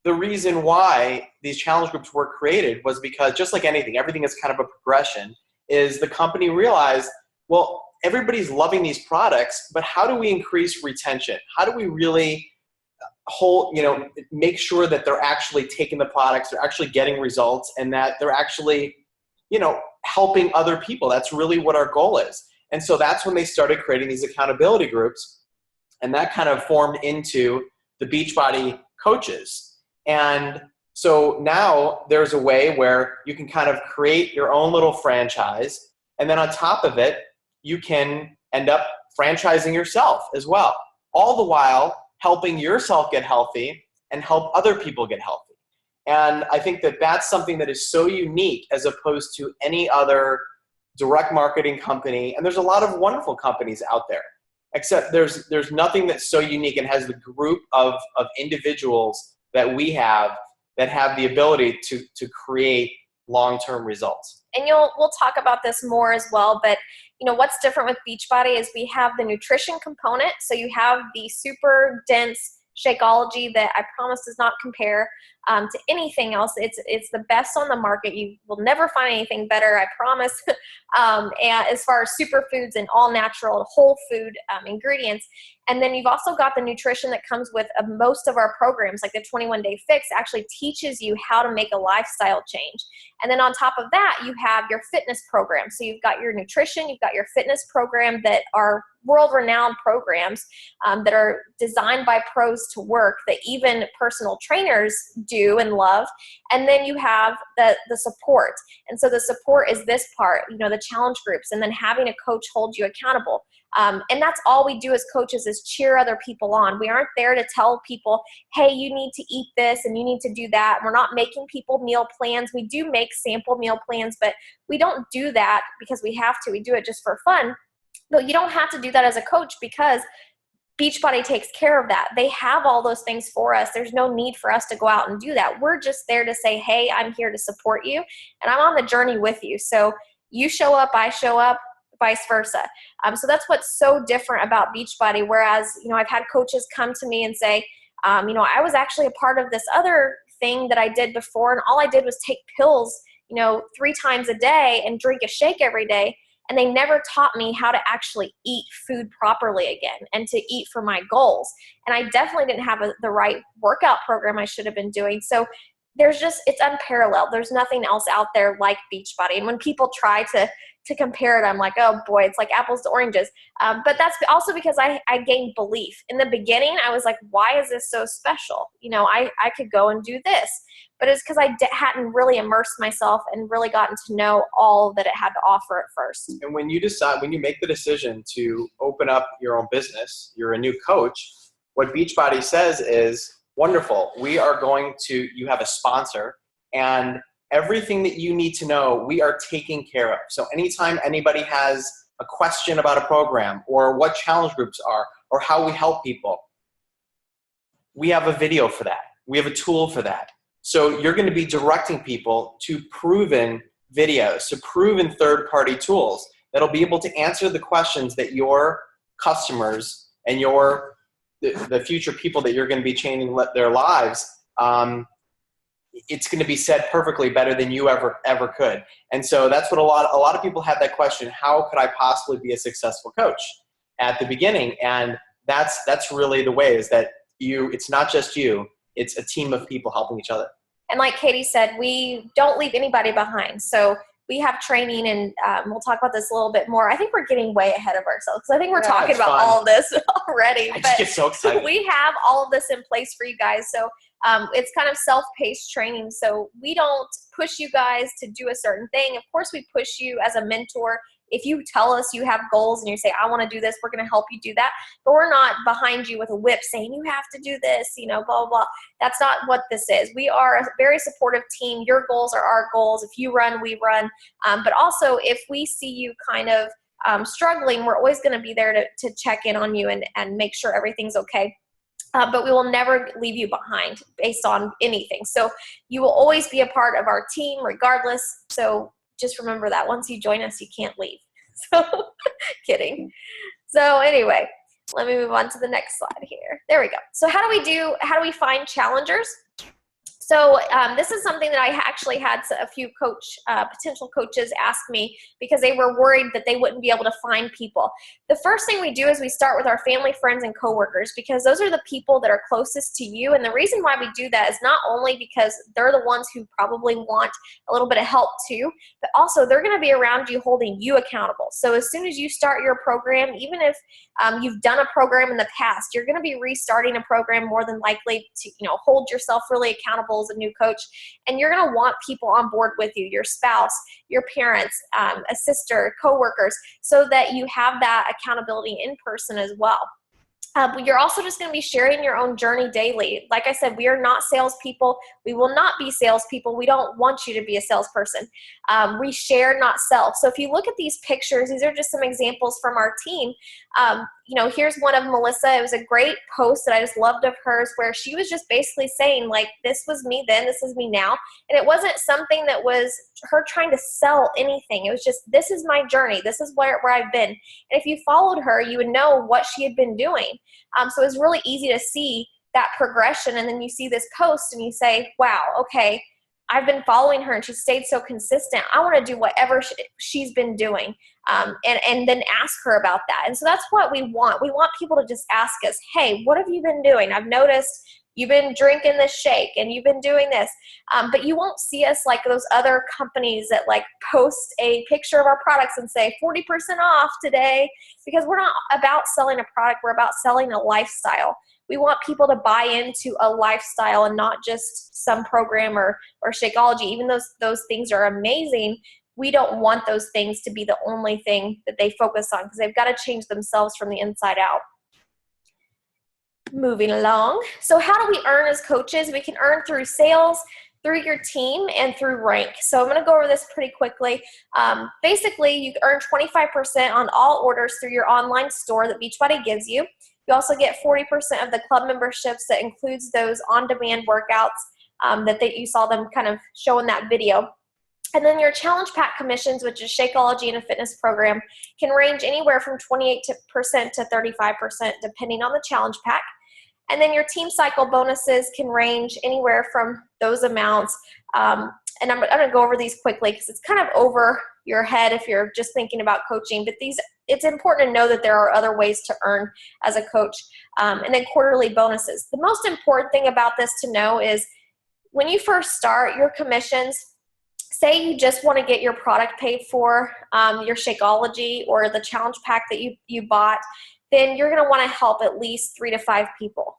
The reason why these challenge groups were created was because, just like anything, everything is kind of a progression, is the company realized, well, everybody's loving these products, but how do we increase retention? How do we really make sure that they're actually taking the products, they're actually getting results, and that they're actually, helping other people? That's really what our goal is. And so that's when they started creating these accountability groups, and that kind of formed into the Beachbody coaches. And so now there's a way where you can kind of create your own little franchise, and then on top of it, you can end up franchising yourself as well, all the while helping yourself get healthy and help other people get healthy. And I think that that's something that is so unique as opposed to any other direct marketing company. And there's a lot of wonderful companies out there, except there's nothing that's so unique and has the group of individuals that we have that have the ability to create long-term results. And we'll talk about this more as well, but what's different with Beachbody is we have the nutrition component. So you have the super dense Shakeology that I promise does not compare. to anything else. It's the best on the market. You will never find anything better, I promise. And as far as superfoods and all natural whole food ingredients. And then you've also got the nutrition that comes with most of our programs, like the 21-Day Fix actually teaches you how to make a lifestyle change. And then on top of that, you have your fitness program. So you've got your nutrition, you've got your fitness program that are world-renowned programs that are designed by pros to work that even personal trainers do and love. And then you have the support. And so the support is this part, the challenge groups, and then having a coach hold you accountable. And that's all we do as coaches is cheer other people on. We aren't there to tell people, hey, you need to eat this and you need to do that. We're not making people meal plans. We do make sample meal plans, but we don't do that because we have to. We do it just for fun. But you don't have to do that as a coach because Beachbody takes care of that. They have all those things for us. There's no need for us to go out and do that. We're just there to say, hey, I'm here to support you and I'm on the journey with you. So you show up, I show up, vice versa. So that's what's so different about Beachbody. Whereas, I've had coaches come to me and say, I was actually a part of this other thing that I did before, and all I did was take pills, 3 times a day and drink a shake every day. And they never taught me how to actually eat food properly again and to eat for my goals. And I definitely didn't have the right workout program I should have been doing. So it's unparalleled. There's nothing else out there like Beachbody. And when people try to compare it, I'm like, oh boy, it's like apples to oranges. But that's also because I gained belief. In the beginning, I was like, why is this so special? I could go and do this. But it's because I hadn't really immersed myself and really gotten to know all that it had to offer at first. And when you make the decision to open up your own business, you're a new coach, what Beachbody says is, wonderful, you have a sponsor, and everything that you need to know, we are taking care of. So anytime anybody has a question about a program or what challenge groups are or how we help people, we have a video for that. We have a tool for that. So you're going to be directing people to proven videos, to proven third-party tools that'll be able to answer the questions that your customers and the future people that you're going to be changing their lives, it's going to be said perfectly better than you ever could. And so that's what a lot of people have that question, how could I possibly be a successful coach at the beginning? And that's really the way, is that it's not just you, it's a team of people helping each other. And like Katie said, we don't leave anybody behind. So we have training, and we'll talk about this a little bit more. I think we're getting way ahead of ourselves because I think we're talking about all of this already. I just get so excited. We have all of this in place for you guys. So it's kind of self-paced training. So we don't push you guys to do a certain thing. Of course, we push you as a mentor. If you tell us you have goals and you say, I want to do this, we're going to help you do that. But we're not behind you with a whip saying, you have to do this, blah, blah, blah. That's not what this is. We are a very supportive team. Your goals are our goals. If you run, we run. But also, if we see you kind of struggling, we're always going to be there to check in on you and make sure everything's okay. But we will never leave you behind based on anything. So you will always be a part of our team regardless. So just remember that once you join us, you can't leave. So kidding. So anyway, let me move on to the next slide here. There we go. So how do we find challengers? So this is something that I actually had a few potential coaches ask me because they were worried that they wouldn't be able to find people. The first thing we do is we start with our family, friends, and coworkers because those are the people that are closest to you. And the reason why we do that is not only because they're the ones who probably want a little bit of help too, but also they're going to be around you holding you accountable. So as soon as you start your program, even if you've done a program in the past, you're going to be restarting a program more than likely to hold yourself really accountable as a new coach, and you're going to want people on board with you, your spouse, your parents, a sister, coworkers, so that you have that accountability in person as well. But you're also just going to be sharing your own journey daily. Like I said, we are not salespeople. We will not be salespeople. We don't want you to be a salesperson. We share, not sell. So if you look at these pictures, these are just some examples from our team. Here's one of Melissa. It was a great post that I just loved of hers where she was just basically saying, like, this was me then, this is me now. And it wasn't something that was her trying to sell anything. It was just, this is my journey. This is where I've been. And if you followed her, you would know what she had been doing. So it was really easy to see that progression, and then you see this post and you say, wow, okay, I've been following her and she stayed so consistent. I want to do whatever she's been doing, and then ask her about that. And so that's what we want. We want people to just ask us, hey, what have you been doing? I've noticed you've been drinking this shake and you've been doing this. But you won't see us like those other companies that like post a picture of our products and say 40% off today, because we're not about selling a product. We're about selling a lifestyle. We want people to buy into a lifestyle and not just some program or Shakeology. Even though those things are amazing, we don't want those things to be the only thing that they focus on, because they've got to change themselves from the inside out. Moving along. So how do we earn as coaches? We can earn through sales, through your team, and through rank. So I'm going to go over this pretty quickly. Basically, you earn 25% on all orders through your online store that Beachbody gives you. You also get 40% of the club memberships. That includes those on-demand workouts that you saw them kind of show in that video. And then your challenge pack commissions, which is Shakeology and a fitness program, can range anywhere from 28% to 35% depending on the challenge pack. And then your team cycle bonuses can range anywhere from those amounts. And I'm going to go over these quickly because it's kind of over your head if you're just thinking about coaching. But it's important to know that there are other ways to earn as a coach. And then quarterly bonuses. The most important thing about this to know is when you first start, your commissions, say you just want to get your product paid for, your Shakeology or the challenge pack that you bought, then you're going to want to help at least 3 to 5 people,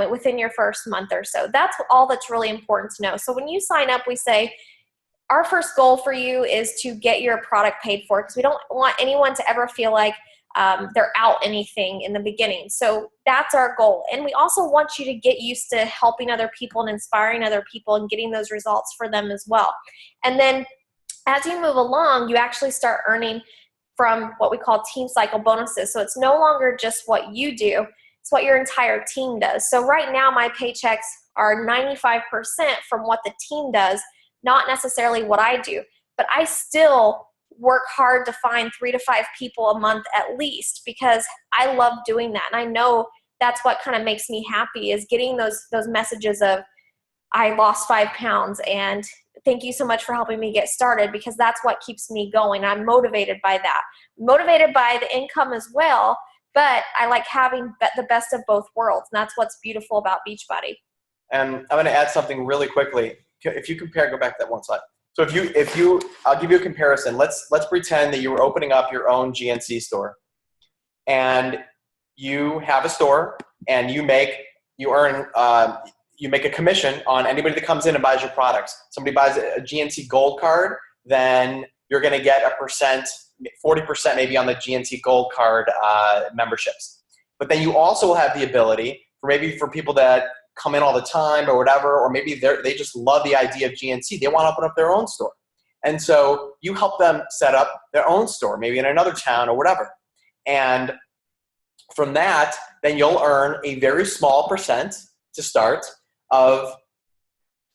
within your first month or so. That's all that's really important to know. So when you sign up, we say, our first goal for you is to get your product paid for, because we don't want anyone to ever feel like they're out anything in the beginning. So that's our goal. And we also want you to get used to helping other people and inspiring other people and getting those results for them as well. And then as you move along, you actually start earning from what we call team cycle bonuses. So it's no longer just what you do, it's what your entire team does. So right now my paychecks are 95% from what the team does, not necessarily what I do. But I still work hard to find 3 to 5 people a month at least, because I love doing that. And I know that's what kind of makes me happy, is getting those messages of, I lost 5 pounds and thank you so much for helping me get started, because that's what keeps me going. I'm motivated by that. Motivated by the income as well, but I like having the best of both worlds. And that's what's beautiful about Beachbody. And I'm going to add something really quickly. If you compare, go back to that one slide. So if you, I'll give you a comparison. Let's pretend that you were opening up your own GNC store, and you have a store, and you make a commission on anybody that comes in and buys your products. Somebody buys a GNC Gold card, then you're going to get a percent, 40% maybe on the GNC Gold card memberships. But then you also will have the ability for people that come in all the time or whatever, or maybe they just love the idea of GNC. They want to open up their own store. And so you help them set up their own store, maybe in another town or whatever. And from that, then you'll earn a very small percent to start of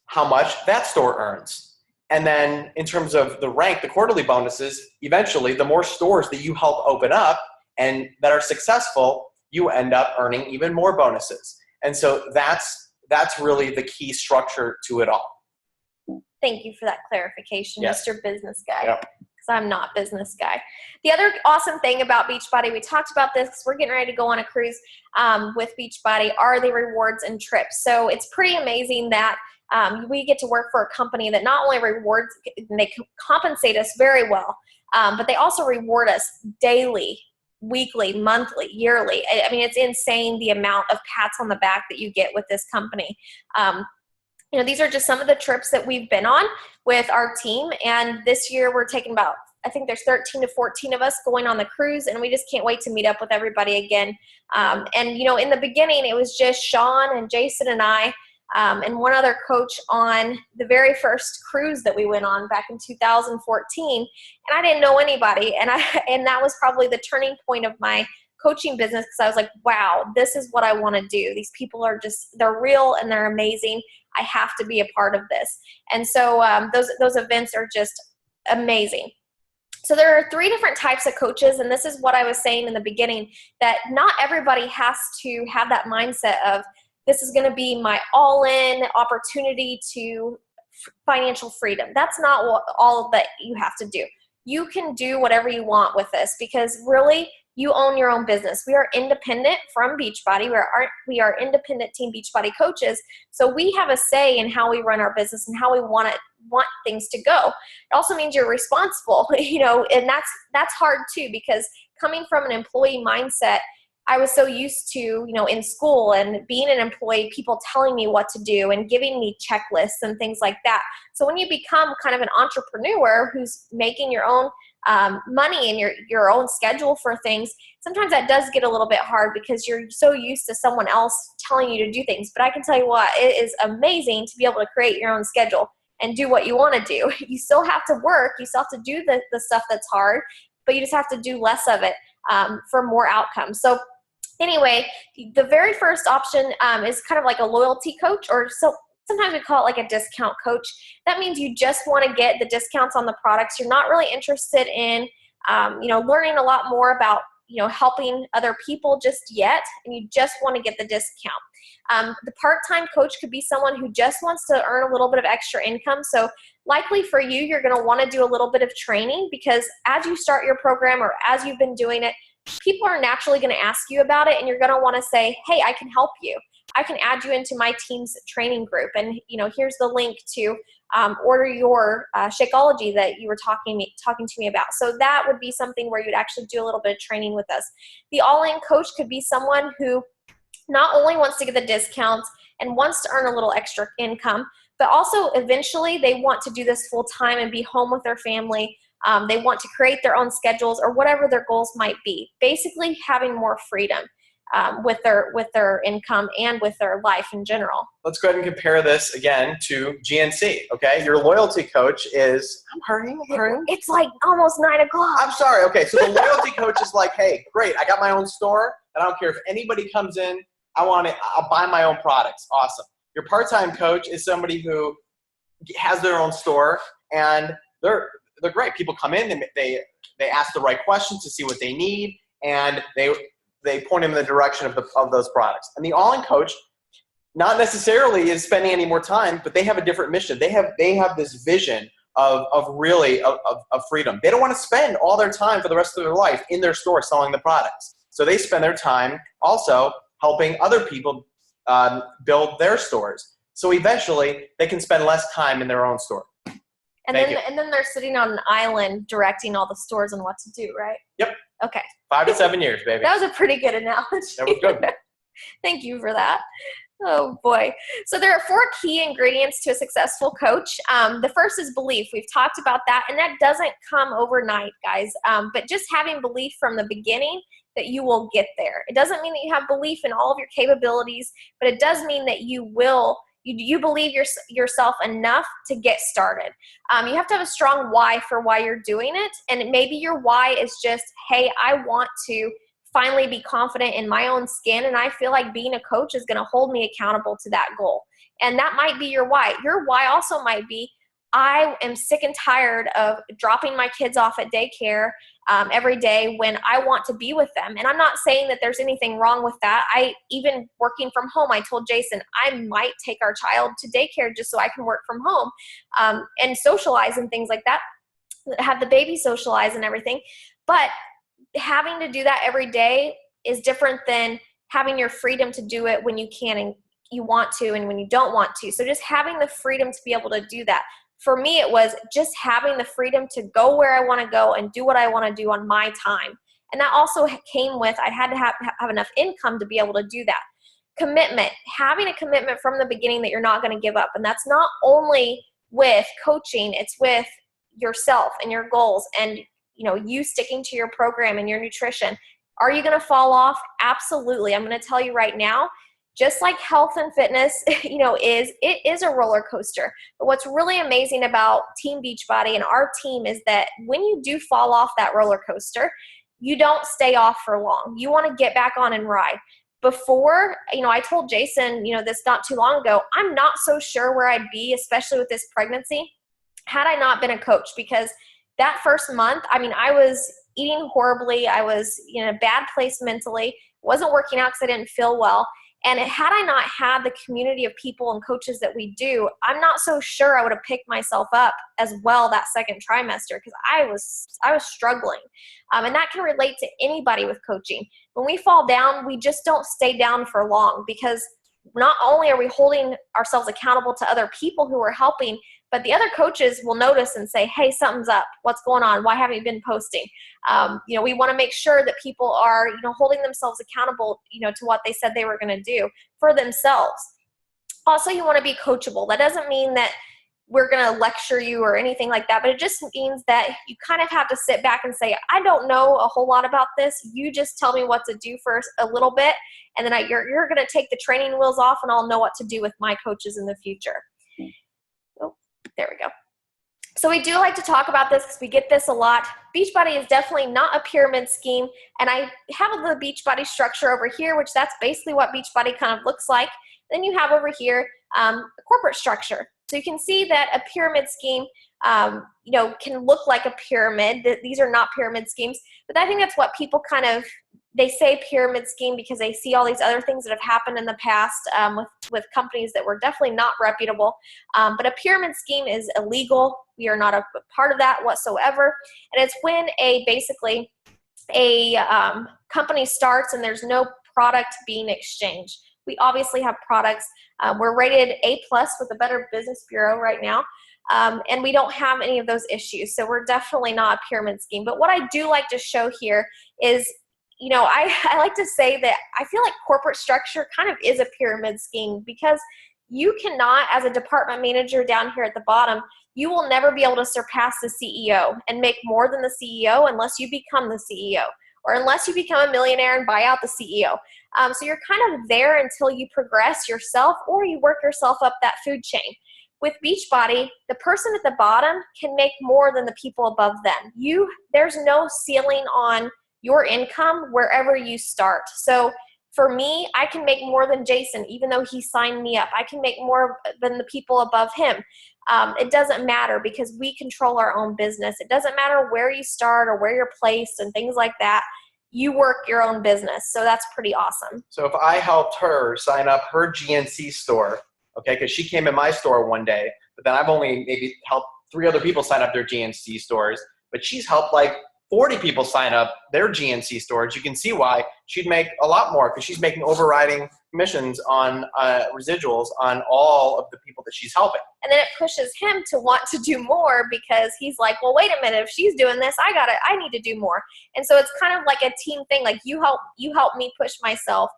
how much that store earns. And then in terms of the rank, the quarterly bonuses, eventually the more stores that you help open up and that are successful, you end up earning even more bonuses. And so that's really the key structure to it all. Thank you for that clarification, yes. Mr. Business Guy. Yep. Because I'm not business guy. The other awesome thing about Beachbody, we talked about this, we're getting ready to go on a cruise with Beachbody, are the rewards and trips. So it's pretty amazing that we get to work for a company that not only rewards, they compensate us very well, but they also reward us daily, weekly, monthly, yearly. I mean, it's insane the amount of pats on the back that you get with this company. These are just some of the trips that we've been on with our team. And this year we're taking about, I think there's 13 to 14 of us going on the cruise, and we just can't wait to meet up with everybody again. In the beginning, it was just Sean and Jason and I, and one other coach on the very first cruise that we went on back in 2014. And I didn't know anybody. And that was probably the turning point of my coaching business, because I was like, wow, this is what I want to do. These people are they're real and they're amazing. I have to be a part of this. And so those events are just amazing. So there are 3 different types of coaches, and this is what I was saying in the beginning, that not everybody has to have that mindset of this is going to be my all-in opportunity to financial freedom. That's not what all that you have to do. You can do whatever you want with this because really you own your own business. We are independent from Beachbody. We are independent Team Beachbody coaches. So we have a say in how we run our business and how we want things to go. It also means you're responsible, and that's hard too, because coming from an employee mindset, I was so used to, in school and being an employee, people telling me what to do and giving me checklists and things like that. So when you become kind of an entrepreneur who's making your own money and your own schedule for things, sometimes that does get a little bit hard because you're so used to someone else telling you to do things. But I can tell you what, it is amazing to be able to create your own schedule and do what you want to do. You still have to work. You still have to do the stuff that's hard, but you just have to do less of it for more outcomes. So anyway, the very first option is kind of like a loyalty coach, or sometimes we call it like a discount coach. That means you just want to get the discounts on the products. You're not really interested in, learning a lot more about, helping other people just yet, and you just want to get the discount. The part-time coach could be someone who just wants to earn a little bit of extra income. So likely for you, you're going to want to do a little bit of training because as you start your program or as you've been doing it, people are naturally going to ask you about it, and you're going to want to say, hey, I can help you. I can add you into my team's training group. And, here's the link to order your Shakeology that you were talking to me about. So that would be something where you'd actually do a little bit of training with us. The all-in coach could be someone who not only wants to get the discounts and wants to earn a little extra income, but also eventually they want to do this full time and be home with their family. They want to create their own schedules or whatever their goals might be. Basically having more freedom with their income and with their life in general. Let's go ahead and compare this again to GNC, okay? Your loyalty coach is, I'm hurrying. It's like almost 9 o'clock. I'm sorry, okay, so the loyalty coach is like, hey, great, I got my own store, and I don't care if anybody comes in, I'll buy my own products, awesome. Your part-time coach is somebody who has their own store, and they're great. People come in, they ask the right questions to see what they need, and they point them in the direction of those products. And the all-in coach, not necessarily is spending any more time, but they have a different mission. They have this vision of freedom. They don't want to spend all their time for the rest of their life in their store selling the products. So they spend their time also helping other people build their stores. So eventually they can spend less time in their own store. And then they're sitting on an island directing all the stores on what to do, right? Yep. Okay. 5 to 7 years, baby. That was a pretty good analogy. That was good. Thank you for that. Oh boy. So there are 4 key ingredients to a successful coach. The first is belief. We've talked about that, and that doesn't come overnight, guys. But just having belief from the beginning that you will get there. It doesn't mean that you have belief in all of your capabilities, but it does mean that you believe yourself enough to get started. You have to have a strong why for why you're doing it. And maybe your why is just, hey, I want to finally be confident in my own skin, and I feel like being a coach is going to hold me accountable to that goal. And that might be your why. Your why also might be, I am sick and tired of dropping my kids off at daycare every day when I want to be with them. And I'm not saying that there's anything wrong with that. Even working from home, I told Jason, I might take our child to daycare just so I can work from home and socialize and things like that, have the baby socialize and everything. But having to do that every day is different than having your freedom to do it when you can and you want to and when you don't want to. So just having the freedom to be able to do that. For me, it was just having the freedom to go where I want to go and do what I want to do on my time. And that also came with, I had to have enough income to be able to do that. Commitment, having a commitment from the beginning that you're not going to give up. And that's not only with coaching, it's with yourself and your goals and you sticking to your program and your nutrition. Are you going to fall off? Absolutely. I'm going to tell you right now, just like health and fitness, it is a roller coaster. But what's really amazing about Team Beachbody and our team is that when you do fall off that roller coaster, you don't stay off for long. You want to get back on and ride. Before, I told Jason, this not too long ago, I'm not so sure where I'd be, especially with this pregnancy, had I not been a coach, because that first month, I was eating horribly. I was in a bad place mentally, wasn't working out because I didn't feel well. And had I not had the community of people and coaches that we do, I'm not so sure I would have picked myself up as well that second trimester, because I was struggling. And that can relate to anybody with coaching. When we fall down, we just don't stay down for long, because not only are we holding ourselves accountable to other people who are helping, but the other coaches will notice and say, hey, something's up. What's going on? Why haven't you been posting? We want to make sure that people are, holding themselves accountable, to what they said they were going to do for themselves. Also, you want to be coachable. That doesn't mean that we're going to lecture you or anything like that, but it just means that you kind of have to sit back and say, I don't know a whole lot about this. You just tell me what to do first a little bit, and then you're going to take the training wheels off, and I'll know what to do with my coaches in the future. Oh, there we go. So we do like to talk about this because we get this a lot. Beachbody is definitely not a pyramid scheme, and I have the Beachbody structure over here, which that's basically what Beachbody kind of looks like. Then you have over here a corporate structure. So you can see that a pyramid scheme, can look like a pyramid. These are not pyramid schemes, but I think that's what people they say pyramid scheme because they see all these other things that have happened in the past with companies that were definitely not reputable. But a pyramid scheme is illegal. We are not a part of that whatsoever. And it's when basically a company starts and there's no product being exchanged. We obviously have products. We're rated A+ with the Better Business Bureau right now. And we don't have any of those issues. So we're definitely not a pyramid scheme. But what I do like to show here is, I like to say that I feel like corporate structure kind of is a pyramid scheme, because you cannot, as a department manager down here at the bottom, you will never be able to surpass the CEO and make more than the CEO unless you become the CEO, or unless you become a millionaire and buy out the CEO. So you're kind of there until you progress yourself or you work yourself up that food chain. With Beachbody, the person at the bottom can make more than the people above them. There's no ceiling on your income wherever you start. So for me, I can make more than Jason, even though he signed me up. I can make more than the people above him. It doesn't matter, because we control our own business. It doesn't matter where you start or where you're placed and things like that. You work your own business. So that's pretty awesome. So if I helped her sign up her GNC store, okay, because she came in my store one day, but then I've only maybe helped 3 other people sign up their GNC stores, but she's helped like 40 people sign up their GNC stores. You can see why she'd make a lot more, because she's making overriding commissions on residuals on all of the people that she's helping. And then it pushes him to want to do more, because he's like, well, wait a minute, if she's doing this, I need to do more. And so it's kind of like a team thing, like you help me push myself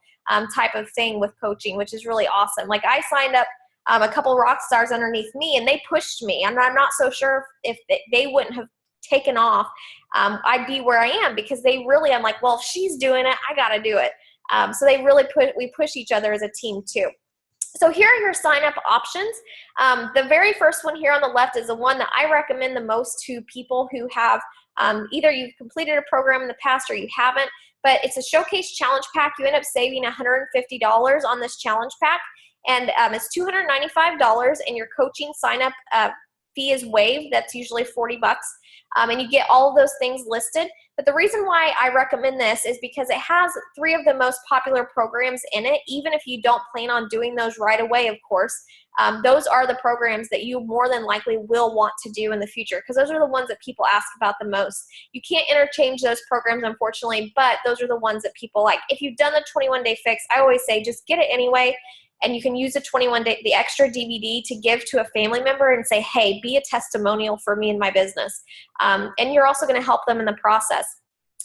type of thing with coaching, which is really awesome. Like I signed up a couple rock stars underneath me, and they pushed me. I'm not so sure if they wouldn't have taken off, I'd be where I am, because I'm like, well, if she's doing it, I got to do it. So we push each other as a team too. So here are your sign up options. The very first one here on the left is the one that I recommend the most to people who have either you've completed a program in the past or you haven't, but it's a Showcase Challenge Pack. You end up saving $150 on this challenge pack, and it's $295, and your coaching sign up fee is waived. That's usually $40. And you get all of those things listed. But the reason why I recommend this is because it has 3 of the most popular programs in it, even if you don't plan on doing those right away, of course. Those are the programs that you more than likely will want to do in the future, because those are the ones that people ask about the most. You can't interchange those programs, unfortunately, but those are the ones that people like. If you've done the 21-day fix, I always say just get it anyway. And you can use the extra DVD to give to a family member and say, hey, be a testimonial for me and my business. And you're also going to help them in the process.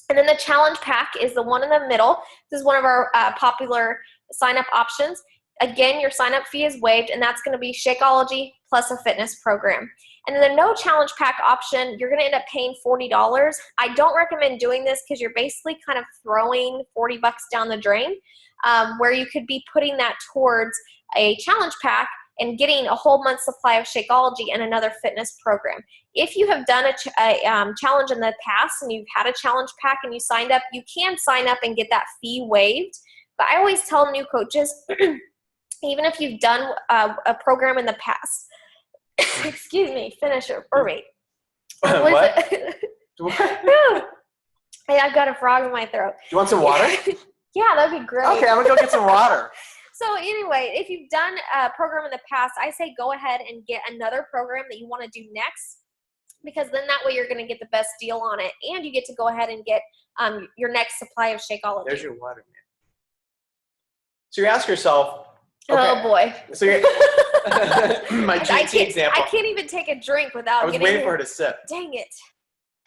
And then the challenge pack is the one in the middle. This is one of our popular sign-up options. Again, your sign-up fee is waived, and that's going to be Shakeology plus a fitness program. And then the no challenge pack option, you're going to end up paying $40. I don't recommend doing this because you're basically kind of throwing $40 down the drain, where you could be putting that towards a challenge pack and getting a whole month's supply of Shakeology and another fitness program. If you have done a challenge in the past and you've had a challenge pack and you signed up, you can sign up and get that fee waived. But I always tell new coaches, even if you've done a program in the past, excuse me, finish it or wait. What? Hey, I've got a frog in my throat. Do you want some water? Yeah, that'd be great. Okay, I'm gonna go get some water. So anyway, if you've done a program in the past, I say go ahead and get another program that you want to do next, because then that way you're going to get the best deal on it, and you get to go ahead and get your next supply of Shakeology. There's your water, man. So you ask yourself, oh boy. So you're, my GT example. I can't even take a drink without. I was waiting for her to sip. Dang it.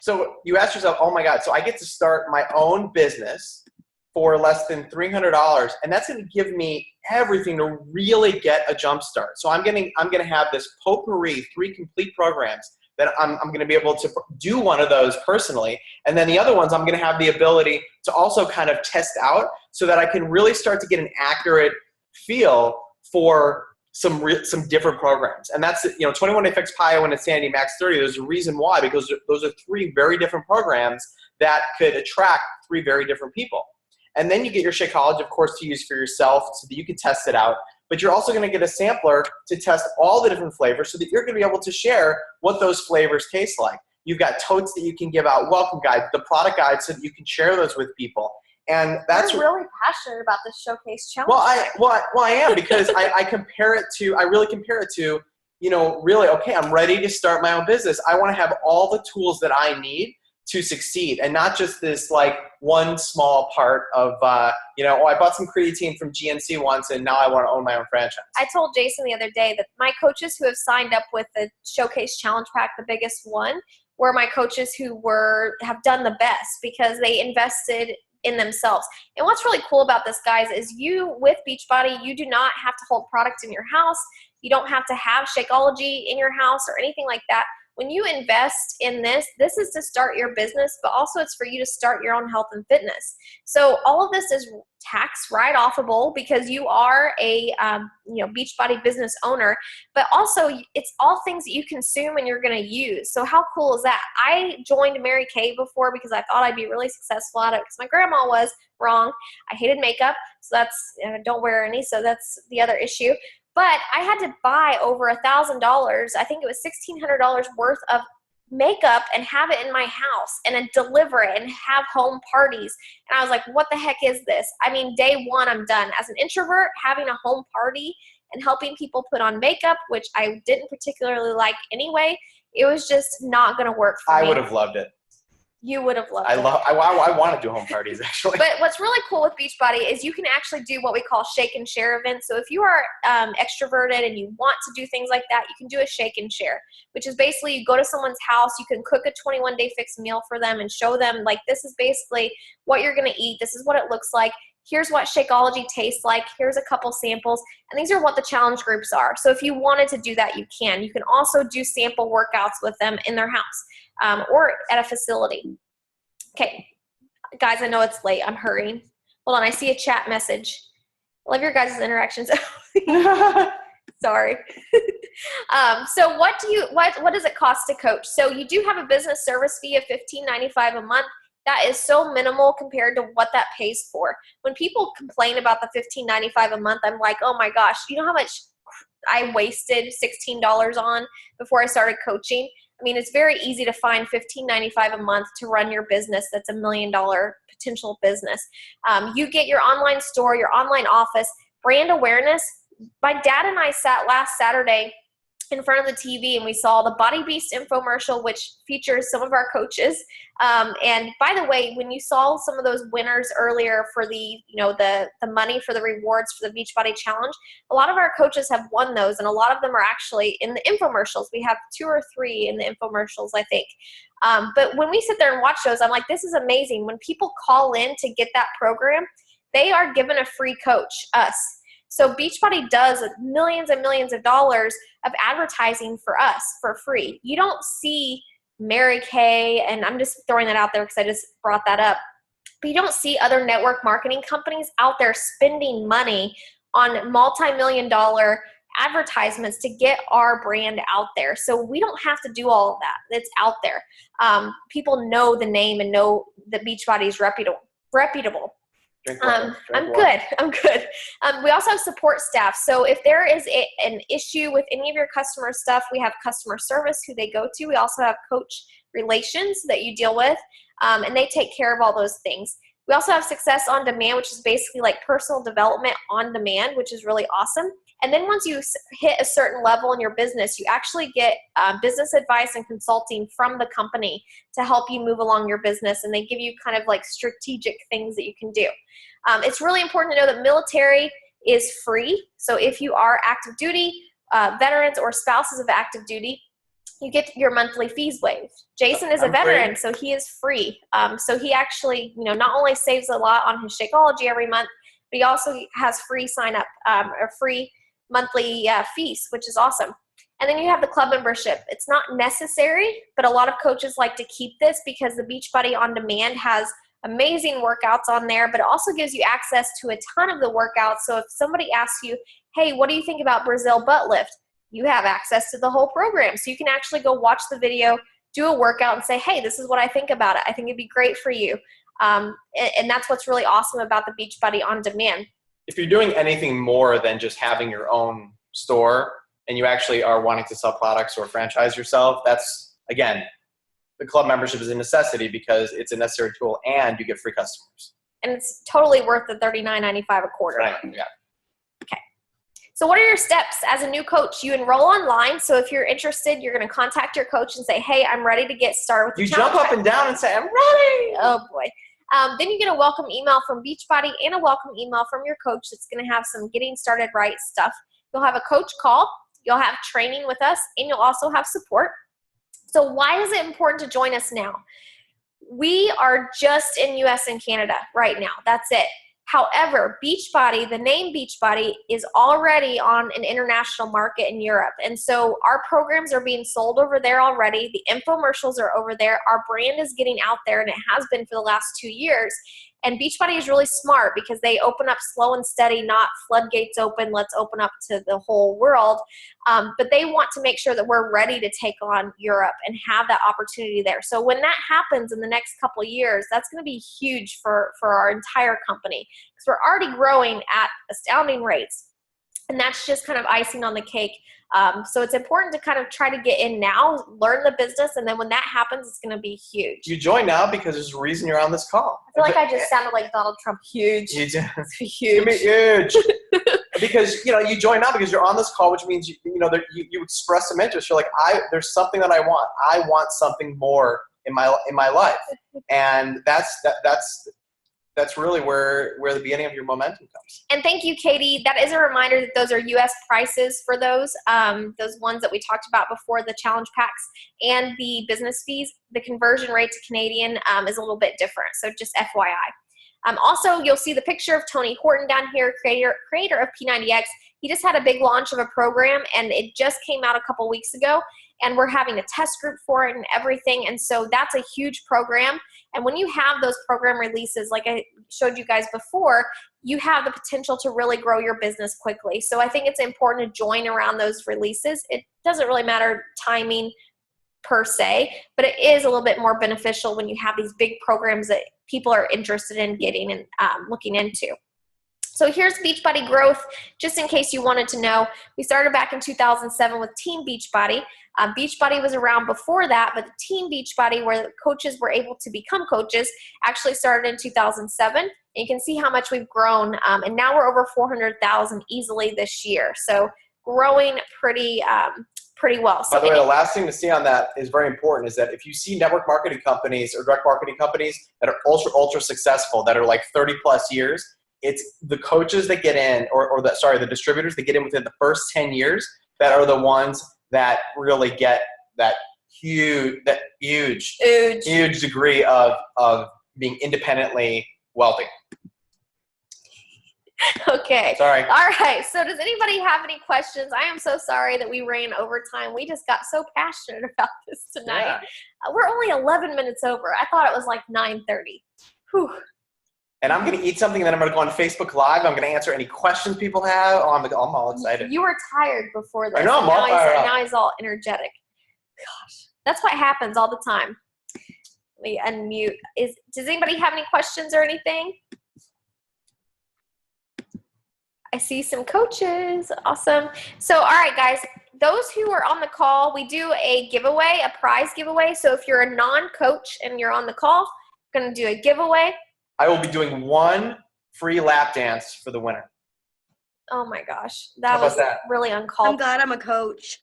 So you ask yourself, oh my God, so I get to start my own business for less than $300, and that's going to give me everything to really get a jump start. So I'm going to have this potpourri, 3 complete programs that I'm going to be able to do one of those personally, and then the other ones I'm going to have the ability to also kind of test out so that I can really start to get an accurate feel for some different programs. And that's, 21 Day Fix, Pio, and Insanity Max 30. There's a reason why, because those are 3 very different programs that could attract 3 very different people. And then you get your Shakeology, of course, to use for yourself so that you can test it out. But you're also going to get a sampler to test all the different flavors so that you're going to be able to share what those flavors taste like. You've got totes that you can give out, welcome guides, the product guides, so that you can share those with people. And that's You're really passionate about this showcase challenge. Well, I am, because I really compare it to, really, okay, I'm ready to start my own business. I want to have all the tools that I need to succeed, and not just this like one small part of, I bought some creatine from GNC once and now I want to own my own franchise. I told Jason the other day that my coaches who have signed up with the Showcase Challenge Pack, the biggest one, were my coaches who have done the best because they invested in themselves. And what's really cool about this, guys, is you with Beachbody, you do not have to hold product in your house. You don't have to have Shakeology in your house or anything like that. When you invest in this is to start your business, but also it's for you to start your own health and fitness. So all of this is tax write-offable because you are a Beachbody business owner, but also it's all things that you consume and you're going to use. So how cool is that? I joined Mary Kay before because I thought I'd be really successful at it because my grandma was wrong. I hated makeup, so that's don't wear any, so that's the other issue. But I had to buy over $1,000. I think it was $1,600 worth of makeup and have it in my house and then deliver it and have home parties. And I was like, what the heck is this? I mean, day one, I'm done. As an introvert, having a home party and helping people put on makeup, which I didn't particularly like anyway, it was just not going to work for me. I would have loved it. You would have loved it. I want to do home parties, actually. But what's really cool with Beachbody is you can actually do what we call shake and share events. So if you are extroverted and you want to do things like that, you can do a shake and share, which is basically you go to someone's house, you can cook a 21-day fix meal for them and show them, like, this is basically what you're going to eat. This is what it looks like. Here's what Shakeology tastes like. Here's a couple samples. And these are what the challenge groups are. So if you wanted to do that, you can. You can also do sample workouts with them in their house or at a facility. Okay, guys, I know it's late. I'm hurrying. Hold on. I see a chat message. I love your guys' interactions. Sorry. So what does it cost to coach? So you do have a business service fee of $15.95 a month. That is so minimal compared to what that pays for. When people complain about the $15.95 a month, I'm like, oh my gosh, you know how much I wasted $16 on before I started coaching? I mean, it's very easy to find $15.95 a month to run your business that's $1 million potential business. You get your online store, your online office, brand awareness. My dad and I sat last Saturday in front of the TV and we saw the Body Beast infomercial, which features some of our coaches. And by the way, when you saw some of those winners earlier for the money for the rewards for the Beachbody Challenge, a lot of our coaches have won those, and a lot of them are actually in the infomercials. We have 2 or 3 in the infomercials, I think. But when we sit there and watch those, I'm like, this is amazing. When people call in to get that program, they are given a free coach, us. So Beachbody does millions and millions of dollars of advertising for us for free. You don't see Mary Kay, and I'm just throwing that out there because I just brought that up, but you don't see other network marketing companies out there spending money on multi-million-dollar advertisements to get our brand out there. So we don't have to do all of that. It's out there. People know the name and know that Beachbody is reputable. I'm good. We also have support staff. So if there is an issue with any of your customer stuff, we have customer service who they go to. We also have coach relations that you deal with, and they take care of all those things. We also have Success on Demand, which is basically like personal development on demand, which is really awesome. And then once you hit a certain level in your business, you actually get business advice and consulting from the company to help you move along your business. And they give you kind of like strategic things that you can do. It's really important to know that military is free. So if you are active duty, veterans or spouses of active duty, you get your monthly fees waived. Jason is a veteran, so he is free. So he actually, not only saves a lot on his Shakeology every month, but he also has free sign up or free monthly fees, which is awesome. And then you have the club membership. It's not necessary, but a lot of coaches like to keep this because the Beachbody On Demand has amazing workouts on there, but it also gives you access to a ton of the workouts. So if somebody asks you, hey, what do you think about Brazil butt lift? You have access to the whole program. So you can actually go watch the video, do a workout and say, hey, this is what I think about it. I think it'd be great for you. And that's what's really awesome about the Beachbody On Demand. If you're doing anything more than just having your own store and you actually are wanting to sell products or franchise yourself, that's, again, the club membership is a necessity because it's a necessary tool and you get free customers. And it's totally worth the $39.95 a quarter. Right, yeah. So what are your steps as a new coach? You enroll online. So if you're interested, you're going to contact your coach and say, hey, I'm ready to get started with the challenge. You jump up and down and say, I'm ready. Oh, boy. Then you get a welcome email from Beachbody and a welcome email from your coach that's going to have some getting started right stuff. You'll have a coach call. You'll have training with us, and you'll also have support. So why is it important to join us now? We are just in US and Canada right now. That's it. However, Beachbody, the name Beachbody, is already on an international market in Europe. And so our programs are being sold over there already. The infomercials are over there. Our brand is getting out there, and it has been for the last 2 years. And Beachbody is really smart because they open up slow and steady, not floodgates open, let's open up to the whole world. But they want to make sure that we're ready to take on Europe and have that opportunity there. So when that happens in the next couple of years, that's going to be huge for our entire company because we're already growing at astounding rates. And that's just kind of icing on the cake. So it's important to kind of try to get in now, learn the business, and then when that happens, it's going to be huge. You join now because there's a reason you're on this call. I feel like I just sounded like Donald Trump. Huge. You do. Huge. Huge. Because you join now because you're on this call, which means you express some interest. You're like, there's something that I want. I want something more in my life, and that's really where the beginning of your momentum comes. And thank you, Katie. That is a reminder that those are U.S. prices for those ones that we talked about before, the challenge packs and the business fees. The conversion rate to Canadian is a little bit different, so just FYI. Also, you'll see the picture of Tony Horton down here, creator of P90X. He just had a big launch of a program, and it just came out a couple weeks ago, and we're having a test group for it and everything, and so that's a huge program. And when you have those program releases, like I showed you guys before, you have the potential to really grow your business quickly. So I think it's important to join around those releases. It doesn't really matter timing per se, but it is a little bit more beneficial when you have these big programs that people are interested in getting and looking into. So here's Beachbody growth, just in case you wanted to know. We started back in 2007 with Team Beachbody. Beachbody was around before that, but the Team Beachbody, where the coaches were able to become coaches, actually started in 2007. And you can see how much we've grown, and now we're over 400,000 easily this year. So growing pretty well. So by the way, the last thing to see on that is very important is that if you see network marketing companies or direct marketing companies that are ultra successful, that are like 30 plus years, it's the coaches that get in, the distributors that get in within the first 10 years that are the ones that really get that huge degree of being independently wealthy. Okay. Sorry. All right. So does anybody have any questions? I am so sorry that we ran over time. We just got so passionate about this tonight. Yeah. We're only 11 minutes over. I thought it was like 9:30. Whew. And I'm going to eat something, and then I'm going to go on Facebook Live. I'm going to answer any questions people have. Oh, I'm all excited. You were tired before this. I know. I'm all fired up. Now he's all energetic. Gosh, that's what happens all the time. Let me unmute. Does anybody have any questions or anything? I see some coaches. Awesome. So, all right, guys, those who are on the call, we do a giveaway, a prize giveaway. So if you're a non-coach and you're on the call, I'm going to do a giveaway. I will be doing one free lap dance for the winner. Oh my gosh, How that about was that? really I'm uncalled. glad I'm a coach.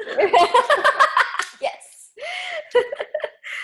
Yes.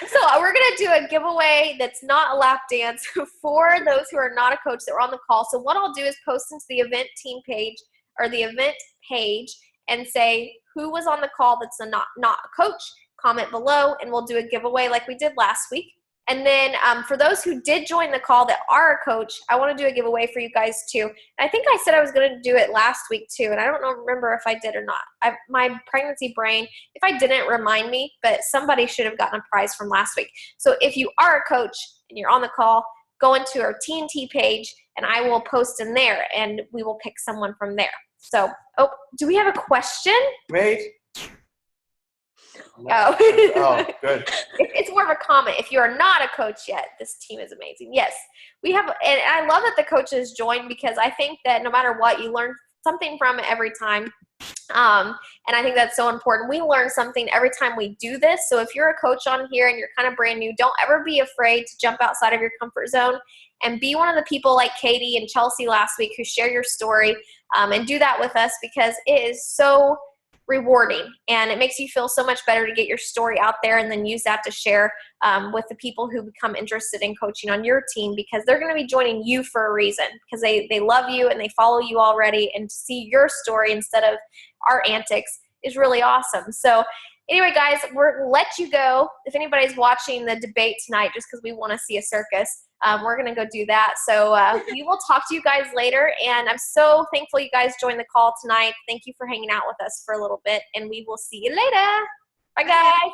So we're gonna do a giveaway that's not a lap dance for those who are not a coach that were on the call. So what I'll do is post into the event team page or the event page and say who was on the call that's not a coach. Comment below, and we'll do a giveaway like we did last week. And then for those who did join the call that are a coach, I want to do a giveaway for you guys too. And I think I said I was going to do it last week too, and I don't remember if I did or not. My pregnancy brain, if I didn't, remind me, but somebody should have gotten a prize from last week. So if you are a coach and you're on the call, go into our TNT page, and I will post in there, and we will pick someone from there. So, do we have a question? Wait. Oh. Oh, good. It's more of a comment. If you are not a coach yet, this team is amazing. Yes, we have, and I love that the coaches join because I think that no matter what, you learn something from it every time. And I think that's so important. We learn something every time we do this. So if you're a coach on here and you're kind of brand new, don't ever be afraid to jump outside of your comfort zone and be one of the people like Katie and Chelsea last week who share your story, and do that with us because it is so rewarding and it makes you feel so much better to get your story out there and then use that to share with the people who become interested in coaching on your team, because they're going to be joining you for a reason because they love you and they follow you already, and to see your story instead of our antics is really awesome. So anyway, guys, we're let you go. If anybody's watching the debate tonight just because we want to see a circus, we're going to go do that. So we will talk to you guys later, and I'm so thankful you guys joined the call tonight. Thank you for hanging out with us for a little bit, and we will see you later. Bye, guys.